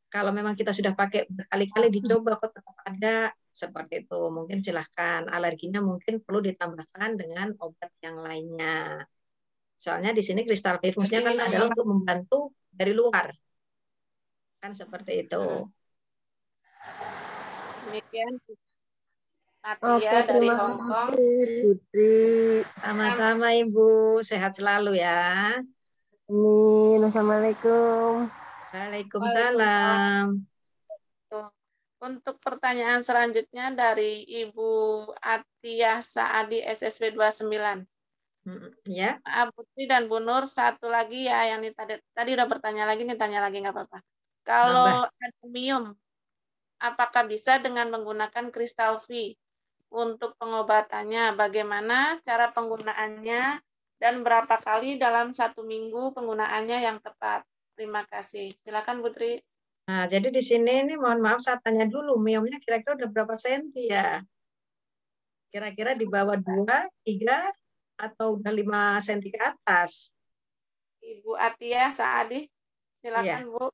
Kalau memang kita sudah pakai berkali-kali dicoba kok tetap ada, seperti itu. Mungkin silahkan, alerginya mungkin perlu ditambahkan dengan obat yang lainnya. Soalnya di sini kristal V fungsinya kan adalah untuk membantu dari luar. Kan seperti itu. Demikian Natia dari Hong Kong. Sama-sama Ibu, sehat selalu ya. Amin. Assalamualaikum. Waalaikumsalam. Untuk pertanyaan selanjutnya dari Ibu Atiyah Saadi SSW 29. Ya. Bu Tri dan Bu Nur, satu lagi ya yang tadi udah bertanya lagi nih, tanya lagi nggak apa-apa. Kalau adenium, apakah bisa dengan menggunakan kristal V untuk pengobatannya? Bagaimana cara penggunaannya dan berapa kali dalam 1 minggu penggunaannya yang tepat? Terima kasih. Silakan Bu Tri. Nah, jadi di sini ini mohon maaf saya tanya dulu, miomnya kira-kira udah berapa senti ya? Kira-kira di bawah 2, 3, atau udah 5 senti ke atas? Ibu Atiyah Saadi, silakan Bu.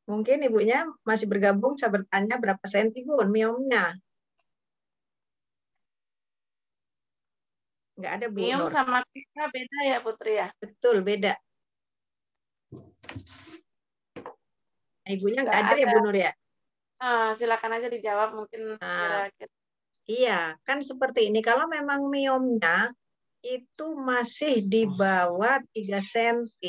Mungkin ibunya masih bergabung, saya bertanya berapa senti Bu miomnya? Nggak ada Bu Miom Nur. sama kristal beda ya Putri ya? Betul, beda. Ibunya nggak ada ya Bu Nur ya? Silakan aja dijawab mungkin kira-kira. Iya, kan seperti ini. Kalau memang miomnya itu masih di bawah 3 cm,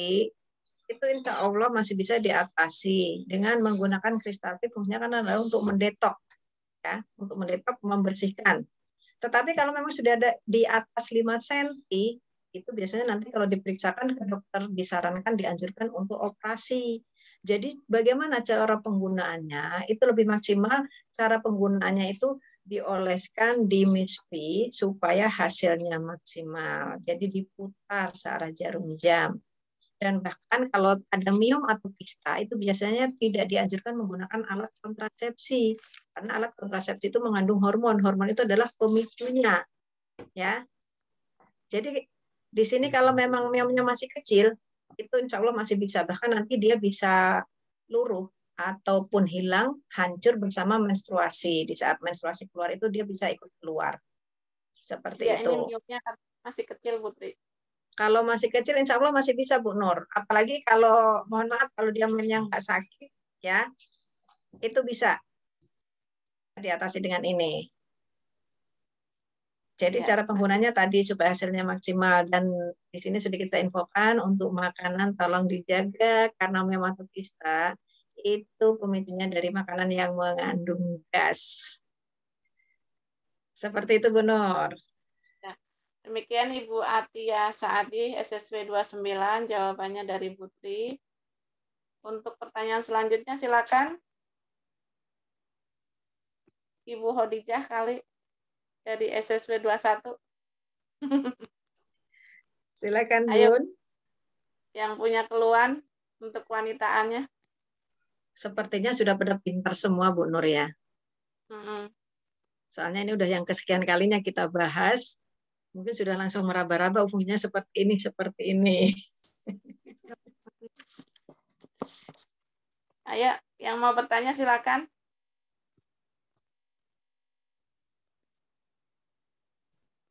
itu insya Allah masih bisa diatasi dengan menggunakan kristal T. Fungsinya kan adalah untuk mendetok, ya, untuk mendetok, membersihkan. Tetapi kalau memang sudah ada di atas 5 cm, itu biasanya nanti kalau diperiksakan ke dokter disarankan, dianjurkan untuk operasi. Jadi bagaimana cara penggunaannya? Itu lebih maksimal, cara penggunaannya itu dioleskan di mispi supaya hasilnya maksimal. Jadi diputar searah jarum jam. Dan bahkan kalau ada miom atau kista itu biasanya tidak dianjurkan menggunakan alat kontrasepsi karena alat kontrasepsi itu mengandung hormon. Hormon itu adalah pemicunya, ya. Jadi di sini kalau memang miomnya masih kecil itu insya Allah masih bisa, bahkan nanti dia bisa luruh ataupun hilang, hancur bersama menstruasi. Di saat menstruasi keluar itu dia bisa ikut keluar seperti Ya, itu. ini miomnya masih kecil, Putri. Kalau masih kecil, insya Allah masih bisa, Bu Nur. Apalagi kalau, mohon maaf, kalau dia yang nggak sakit, ya, itu bisa diatasi dengan ini. Jadi Ya, cara penggunanya tadi supaya hasilnya maksimal. Dan di sini sedikit saya infokan, untuk makanan tolong dijaga, karena memang kista itu pemicunya dari makanan yang mengandung gas. Seperti itu, Bu Nur. Demikian Ibu Atia Saadi, SSW 29, jawabannya dari Putri. Untuk pertanyaan selanjutnya silakan. Ibu Hodijah kali dari SSW 21. Silakan, Ayo, Bun. yang punya keluhan untuk kewanitaannya. Sepertinya sudah pada pintar semua, Bu Nur, ya. Soalnya ini udah yang kesekian kalinya kita bahas. Mungkin sudah langsung meraba-raba fungsinya seperti ini, seperti ini. Ayo, yang mau bertanya silakan.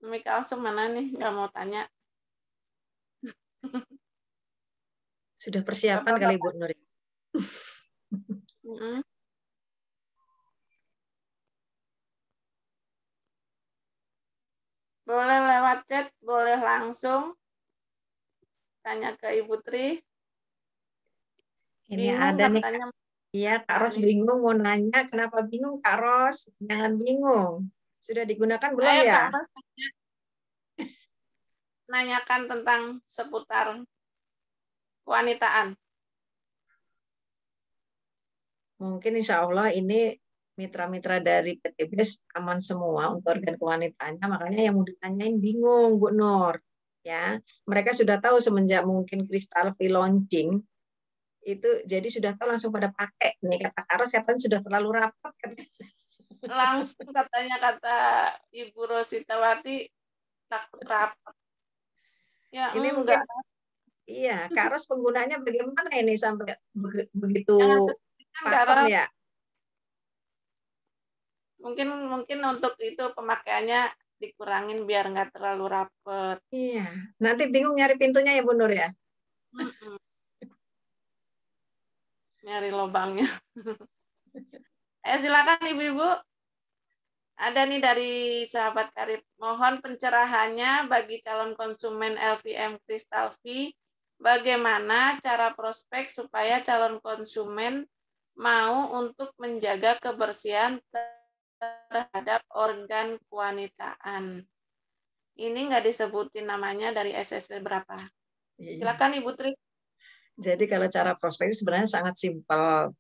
Mika Alsum mana nih? Nggak mau tanya. Sudah persiapan kali, Bu Nur. Boleh lewat chat, boleh langsung tanya ke Ibu Tri. Ini Bingung ada nih, katanya. Iya, Kak Ros bingung mau nanya. Kenapa bingung, Kak Ros? Jangan bingung. Sudah digunakan belum Ayo, ya? Kak Ros, nanyakan tentang seputar kewanitaan. Mungkin insya Allah ini mitra-mitra dari PTBS aman semua untuk organ kewanitaannya. Makanya yang mau ditanyain bingung, Bu Nur. Ya, mereka sudah tahu semenjak mungkin Kristal V launching itu, jadi sudah tahu langsung pada pakai. Nih kata Karos katanya sudah terlalu rapat. Langsung katanya kata Ibu Rositawati takut rapat. Ya ini enggak. Mungkin iya, Kak Ros penggunanya bagaimana ini sampai begitu pakem ya? Mungkin untuk itu pemakaiannya dikurangin biar nggak terlalu rapet. Iya, nanti bingung nyari pintunya ya Bu Nur ya? Nyari lubangnya. Silakan Ibu-Ibu. Ada nih dari sahabat karib. Mohon pencerahannya bagi calon konsumen LVM Crystal V. Bagaimana cara prospek supaya calon konsumen mau untuk menjaga kebersihan terhadap organ kewanitaan. Ini nggak disebutin namanya dari SSW berapa. Silakan Ibu Tri. Jadi kalau cara prospek sebenarnya sangat simpel.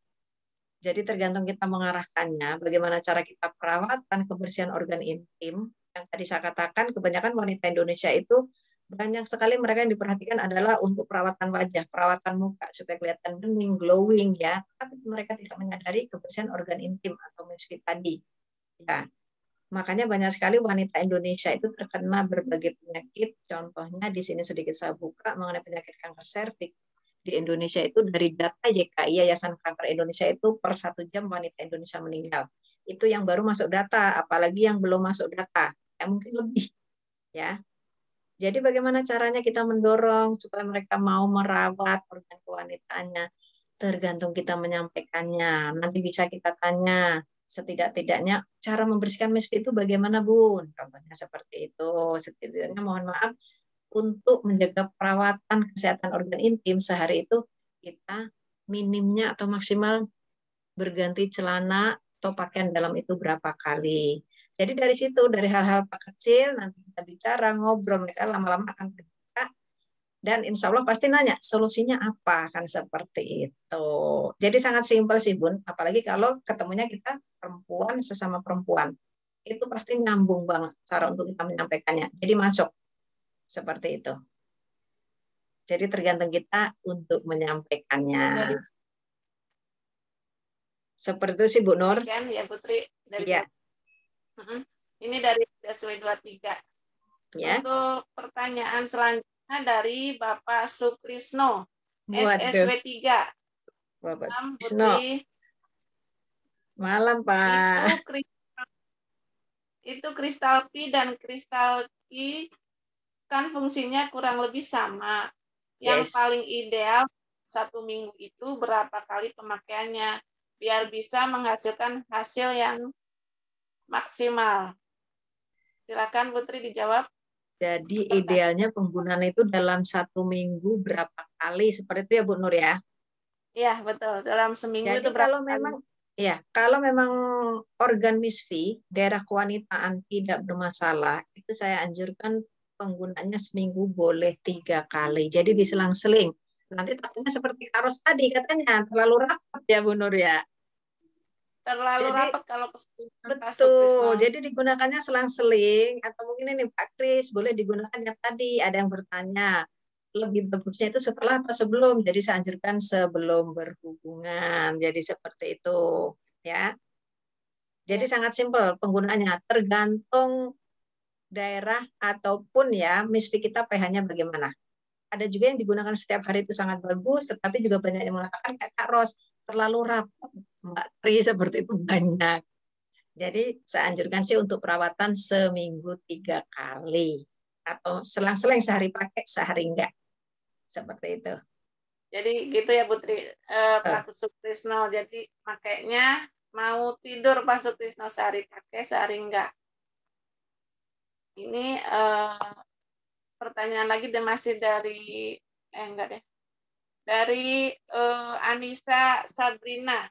Jadi tergantung kita mengarahkannya, bagaimana cara kita perawatan kebersihan organ intim. Yang tadi saya katakan, kebanyakan wanita Indonesia itu banyak sekali mereka yang diperhatikan adalah untuk perawatan wajah, perawatan muka, supaya kelihatan bening, glowing ya. Tapi mereka tidak menyadari kebersihan organ intim atau misfit tadi. Ya. Makanya banyak sekali wanita Indonesia itu terkena berbagai penyakit. Contohnya di sini sedikit saya buka mengenai penyakit kanker serviks. Di Indonesia itu dari data YKI, Yayasan Kanker Indonesia, itu per 1 jam wanita Indonesia meninggal. Itu yang baru masuk data, apalagi yang belum masuk data, ya mungkin lebih. Ya. Jadi bagaimana caranya kita mendorong supaya mereka mau merawat organ kewanitaannya? Tergantung kita menyampaikannya. Nanti bisa kita tanya, Setidak-tidaknya cara membersihkan misfi itu bagaimana, Bun? Contohnya seperti itu. Setidaknya mohon maaf, untuk menjaga perawatan kesehatan organ intim sehari itu kita minimnya atau maksimal berganti celana atau pakaian dalam itu berapa kali. Jadi dari situ, dari hal-hal kecil nanti kita bicara, ngobrol, mereka lama-lama akan terbuka dan insya Allah pasti nanya solusinya apa, kan seperti itu. Jadi sangat simpel sih, Bun, apalagi kalau ketemunya kita perempuan sesama perempuan. Itu pasti nyambung banget cara untuk kita menyampaikannya. Jadi masuk. Seperti itu. Jadi tergantung kita untuk menyampaikannya. Seperti itu sih, Bu Nur. Ya, Putri. Iya. Ini dari SW 23. Ya. Untuk pertanyaan selanjutnya dari Bapak Sukrisno, SSW 3. Bapak Sukrisno. Malam, Pak. Itu kristal Pi dan kristal Ki kan fungsinya kurang lebih sama. Yang paling ideal 1 minggu itu berapa kali pemakaiannya biar bisa menghasilkan hasil yang maksimal. Silakan Putri dijawab. Jadi idealnya penggunaan itu dalam 1 minggu berapa kali, seperti itu ya Bu Nur ya? Iya betul, dalam seminggu. Jadi itu berapa kalau memang kali? Ya, kalau memang organ misfi daerah kewanitaan tidak bermasalah, itu saya anjurkan penggunaannya seminggu boleh 3 kali. Jadi diselang-seling. Nanti takutnya seperti karos tadi katanya terlalu rapat ya Bu Nur ya. Terlalu rapat kalau betul. Jadi digunakannya selang-seling atau mungkin ini Pak Kris boleh digunakannya tadi. Ada yang bertanya lebih bagusnya itu setelah atau sebelum. Jadi saya anjurkan sebelum berhubungan. Jadi seperti itu ya. Jadi sangat simpel penggunaannya tergantung daerah ataupun ya misfi kita pH-nya bagaimana. Ada juga yang digunakan setiap hari itu sangat bagus, tetapi juga banyak yang mengatakan kayak Kak Ros terlalu rapat, Mbak Tri, seperti itu banyak. Jadi saya anjurkan sih untuk perawatan seminggu 3 kali atau selang-seling sehari pakai sehari enggak, seperti itu. Jadi gitu ya Putri, Pak Sukrisno. Jadi makanya mau tidur Pak Sukrisno sehari pakai sehari enggak. Ini pertanyaan lagi dan masih dari enggak deh. Dari Anissa Sabrina.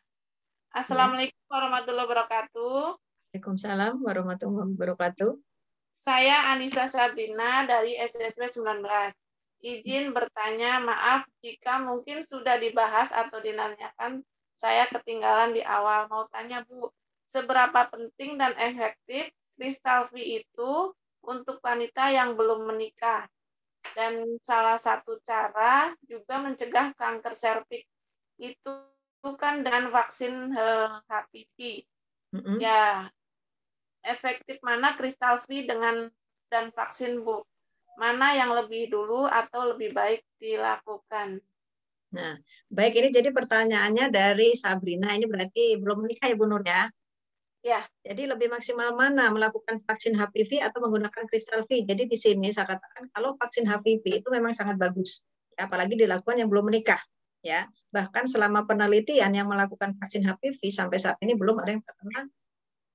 Assalamualaikum warahmatullahi wabarakatuh. Waalaikumsalam warahmatullahi wabarakatuh. Saya Anissa Sabrina dari SSW 19. Izin bertanya, maaf jika mungkin sudah dibahas atau dinanyakan, saya ketinggalan di awal. Mau tanya Bu, seberapa penting dan efektif kristal V itu untuk wanita yang belum menikah? Dan salah satu cara juga mencegah kanker serviks itu kan dengan vaksin HPV. Ya, efektif mana kristal V dan vaksin Bu? Mana yang lebih dulu atau lebih baik dilakukan? Nah, baik, ini jadi pertanyaannya dari Sabrina. Ini berarti belum menikah ya Bu Nur ya? Ya. Jadi lebih maksimal mana melakukan vaksin HPV atau menggunakan kristal V? Jadi di sini saya katakan kalau vaksin HPV itu memang sangat bagus, apalagi dilakukan yang belum menikah. Ya, bahkan selama penelitian yang melakukan vaksin HPV sampai saat ini belum ada yang terkena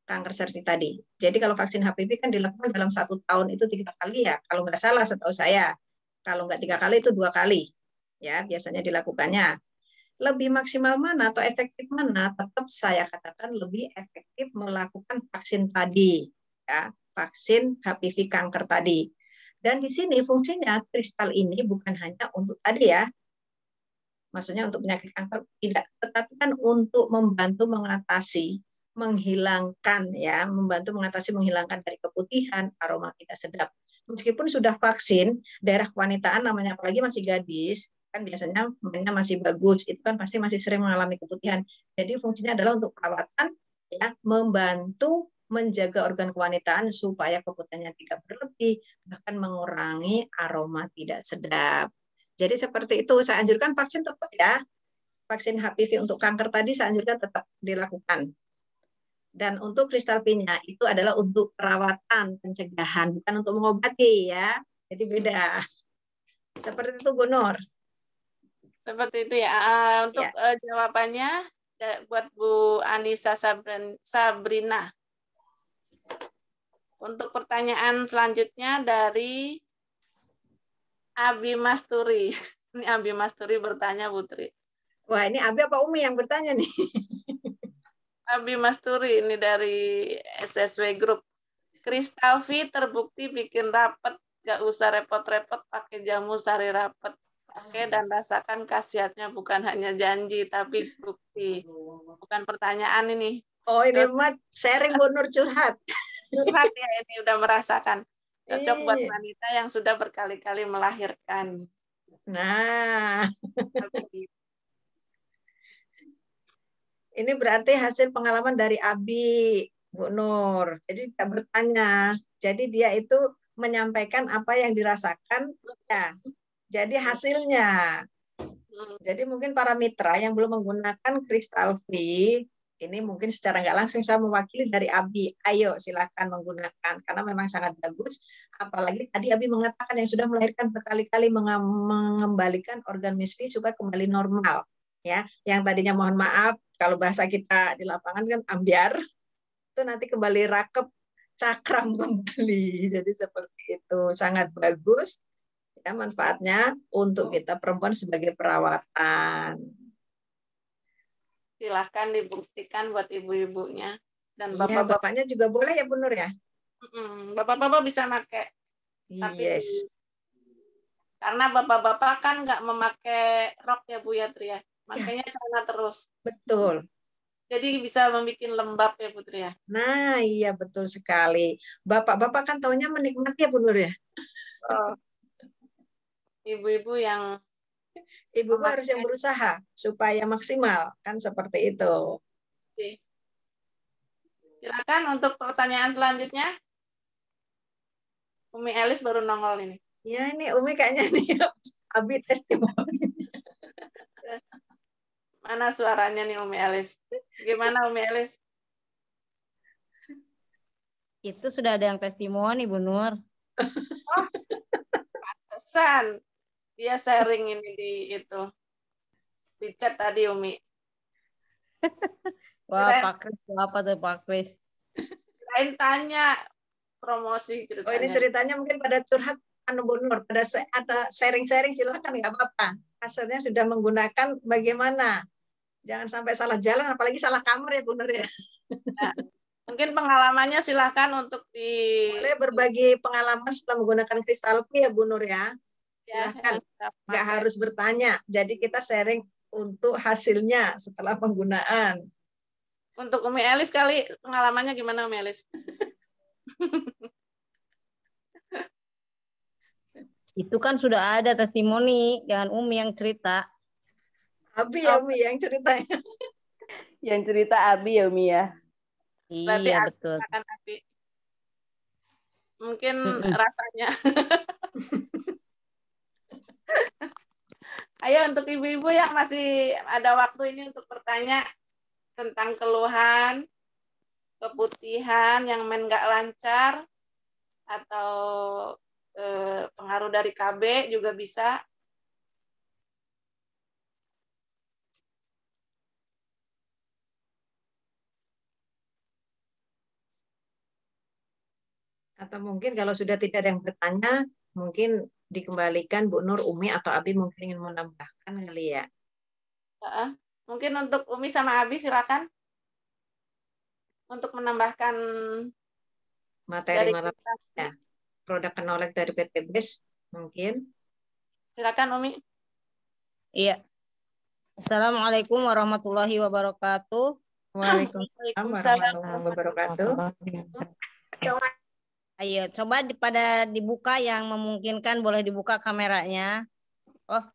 kanker serviks tadi. Jadi kalau vaksin HPV kan dilakukan dalam 1 tahun itu 3 kali ya, kalau nggak salah setahu saya. Kalau nggak 3 kali itu 2 kali, ya biasanya dilakukannya. Lebih maksimal mana atau efektif mana? Tetap saya katakan lebih efektif melakukan vaksin tadi, ya vaksin HPV kanker tadi. Dan di sini fungsinya kristal ini bukan hanya untuk tadi ya, maksudnya untuk penyakit kanker tidak, tetapi kan untuk membantu mengatasi, menghilangkan ya, membantu mengatasi menghilangkan dari keputihan, aroma tidak sedap. Meskipun sudah vaksin daerah kewanitaan namanya, apalagi masih gadis, kan biasanya mainnya masih bagus, itu kan pasti masih sering mengalami keputihan. Jadi fungsinya adalah untuk perawatan, ya, membantu menjaga organ kewanitaan supaya keputihannya tidak berlebih, bahkan mengurangi aroma tidak sedap. Jadi seperti itu, saya anjurkan vaksin tetap ya, vaksin HPV untuk kanker tadi saya anjurkan tetap dilakukan. Dan untuk kristal P-nya itu adalah untuk perawatan, pencegahan, bukan untuk mengobati ya, jadi beda. Seperti itu Bu Nur. Seperti itu ya. Untuk jawabannya buat Bu Anissa Sabrina. Untuk pertanyaan selanjutnya dari Abi Masturi. Ini Abi Masturi bertanya, Putri. Wah, ini Abi apa Umi yang bertanya nih? Abi Masturi ini dari SSW Group. Kristalvi terbukti bikin rapet, gak usah repot-repot pakai jamu sari rapet. Pakai dan rasakan khasiatnya, bukan hanya janji tapi bukti. Bukan pertanyaan ini. Oh, ini mah sharing Bu Nur curhat. Curhat ya, ini udah merasakan. Cocok buat wanita yang sudah berkali-kali melahirkan. Nah, ini berarti hasil pengalaman dari Abi, Bu Nur. Jadi tidak bertanya. Jadi dia itu menyampaikan apa yang dirasakan. Ya. Jadi hasilnya. Jadi mungkin para mitra yang belum menggunakan Kristalvi, ini mungkin secara nggak langsung saya mewakili dari Abi. Ayo silakan menggunakan karena memang sangat bagus. Apalagi tadi Abi mengatakan yang sudah melahirkan berkali-kali mengembalikan organ misfi supaya kembali normal. Ya, yang tadinya mohon maaf kalau bahasa kita di lapangan kan ambiar, itu nanti kembali rakep cakram kembali. Jadi seperti itu sangat bagus. Ya, manfaatnya untuk kita perempuan sebagai perawatan. Silahkan dibuktikan buat ibu-ibunya dan bapaknya juga boleh ya Bu Nur ya. Bapak-bapak bisa pakai. Tapi yes. Karena bapak-bapak kan nggak memakai rok ya Bu ya Tri ya. Makanya celana terus. Betul. Jadi bisa membuat lembab ya Putri ya. Nah iya betul sekali. Bapak-bapak kan taunya menikmati ya Bu Nur ya. Oh. Ibu-ibu yang harus yang berusaha supaya maksimal kan seperti itu. Oke. Silakan untuk pertanyaan selanjutnya. Umi Elis baru nongol ini. Ya ini Umi kayaknya nih Abi testimoni. Mana suaranya nih Umi Elis? Gimana Umi Elis? Itu sudah ada yang testimoni Bu Nur. Oh, pantesan. Dia sharing ini di chat tadi Umi. Wah, Pak Kris, apa tuh Pak Kris? Lain tanya promosi ceritanya. Oh ini ceritanya mungkin pada curhat Bu Nur, pada ada sharing-sharing silakan nggak apa-apa. Hasilnya sudah menggunakan bagaimana? Jangan sampai salah jalan, apalagi salah kamar ya Bu Nur ya. Nah, mungkin pengalamannya silakan untuk boleh berbagi pengalaman setelah menggunakan Kristalvi ya Bu Nur ya. Silahkan, nggak harus bertanya. Jadi kita sharing untuk hasilnya setelah penggunaan. Untuk Umi Elis kali pengalamannya gimana Umi Elis? Itu kan sudah ada testimoni, jangan Umi yang cerita. Abi ya Umi yang ceritanya. Yang cerita Abi ya Umi ya. Iya betul. Abi. Mungkin rasanya. Ayo untuk ibu-ibu yang masih ada waktu ini untuk bertanya tentang keluhan, keputihan yang nggak lancar, atau pengaruh dari KB juga bisa. Atau mungkin kalau sudah tidak ada yang bertanya, mungkin dikembalikan Bu Nur, Umi, atau Abi mungkin ingin menambahkan kali ya. Mungkin untuk Umi sama Abi silakan untuk menambahkan materi malam ya. Produk knowledge dari PT BES mungkin. Silakan Umi. Iya. Assalamualaikum warahmatullahi wabarakatuh. Waalaikumsalam warahmatullahi wabarakatuh. Ayo coba pada dibuka yang memungkinkan, boleh dibuka kameranya. Oh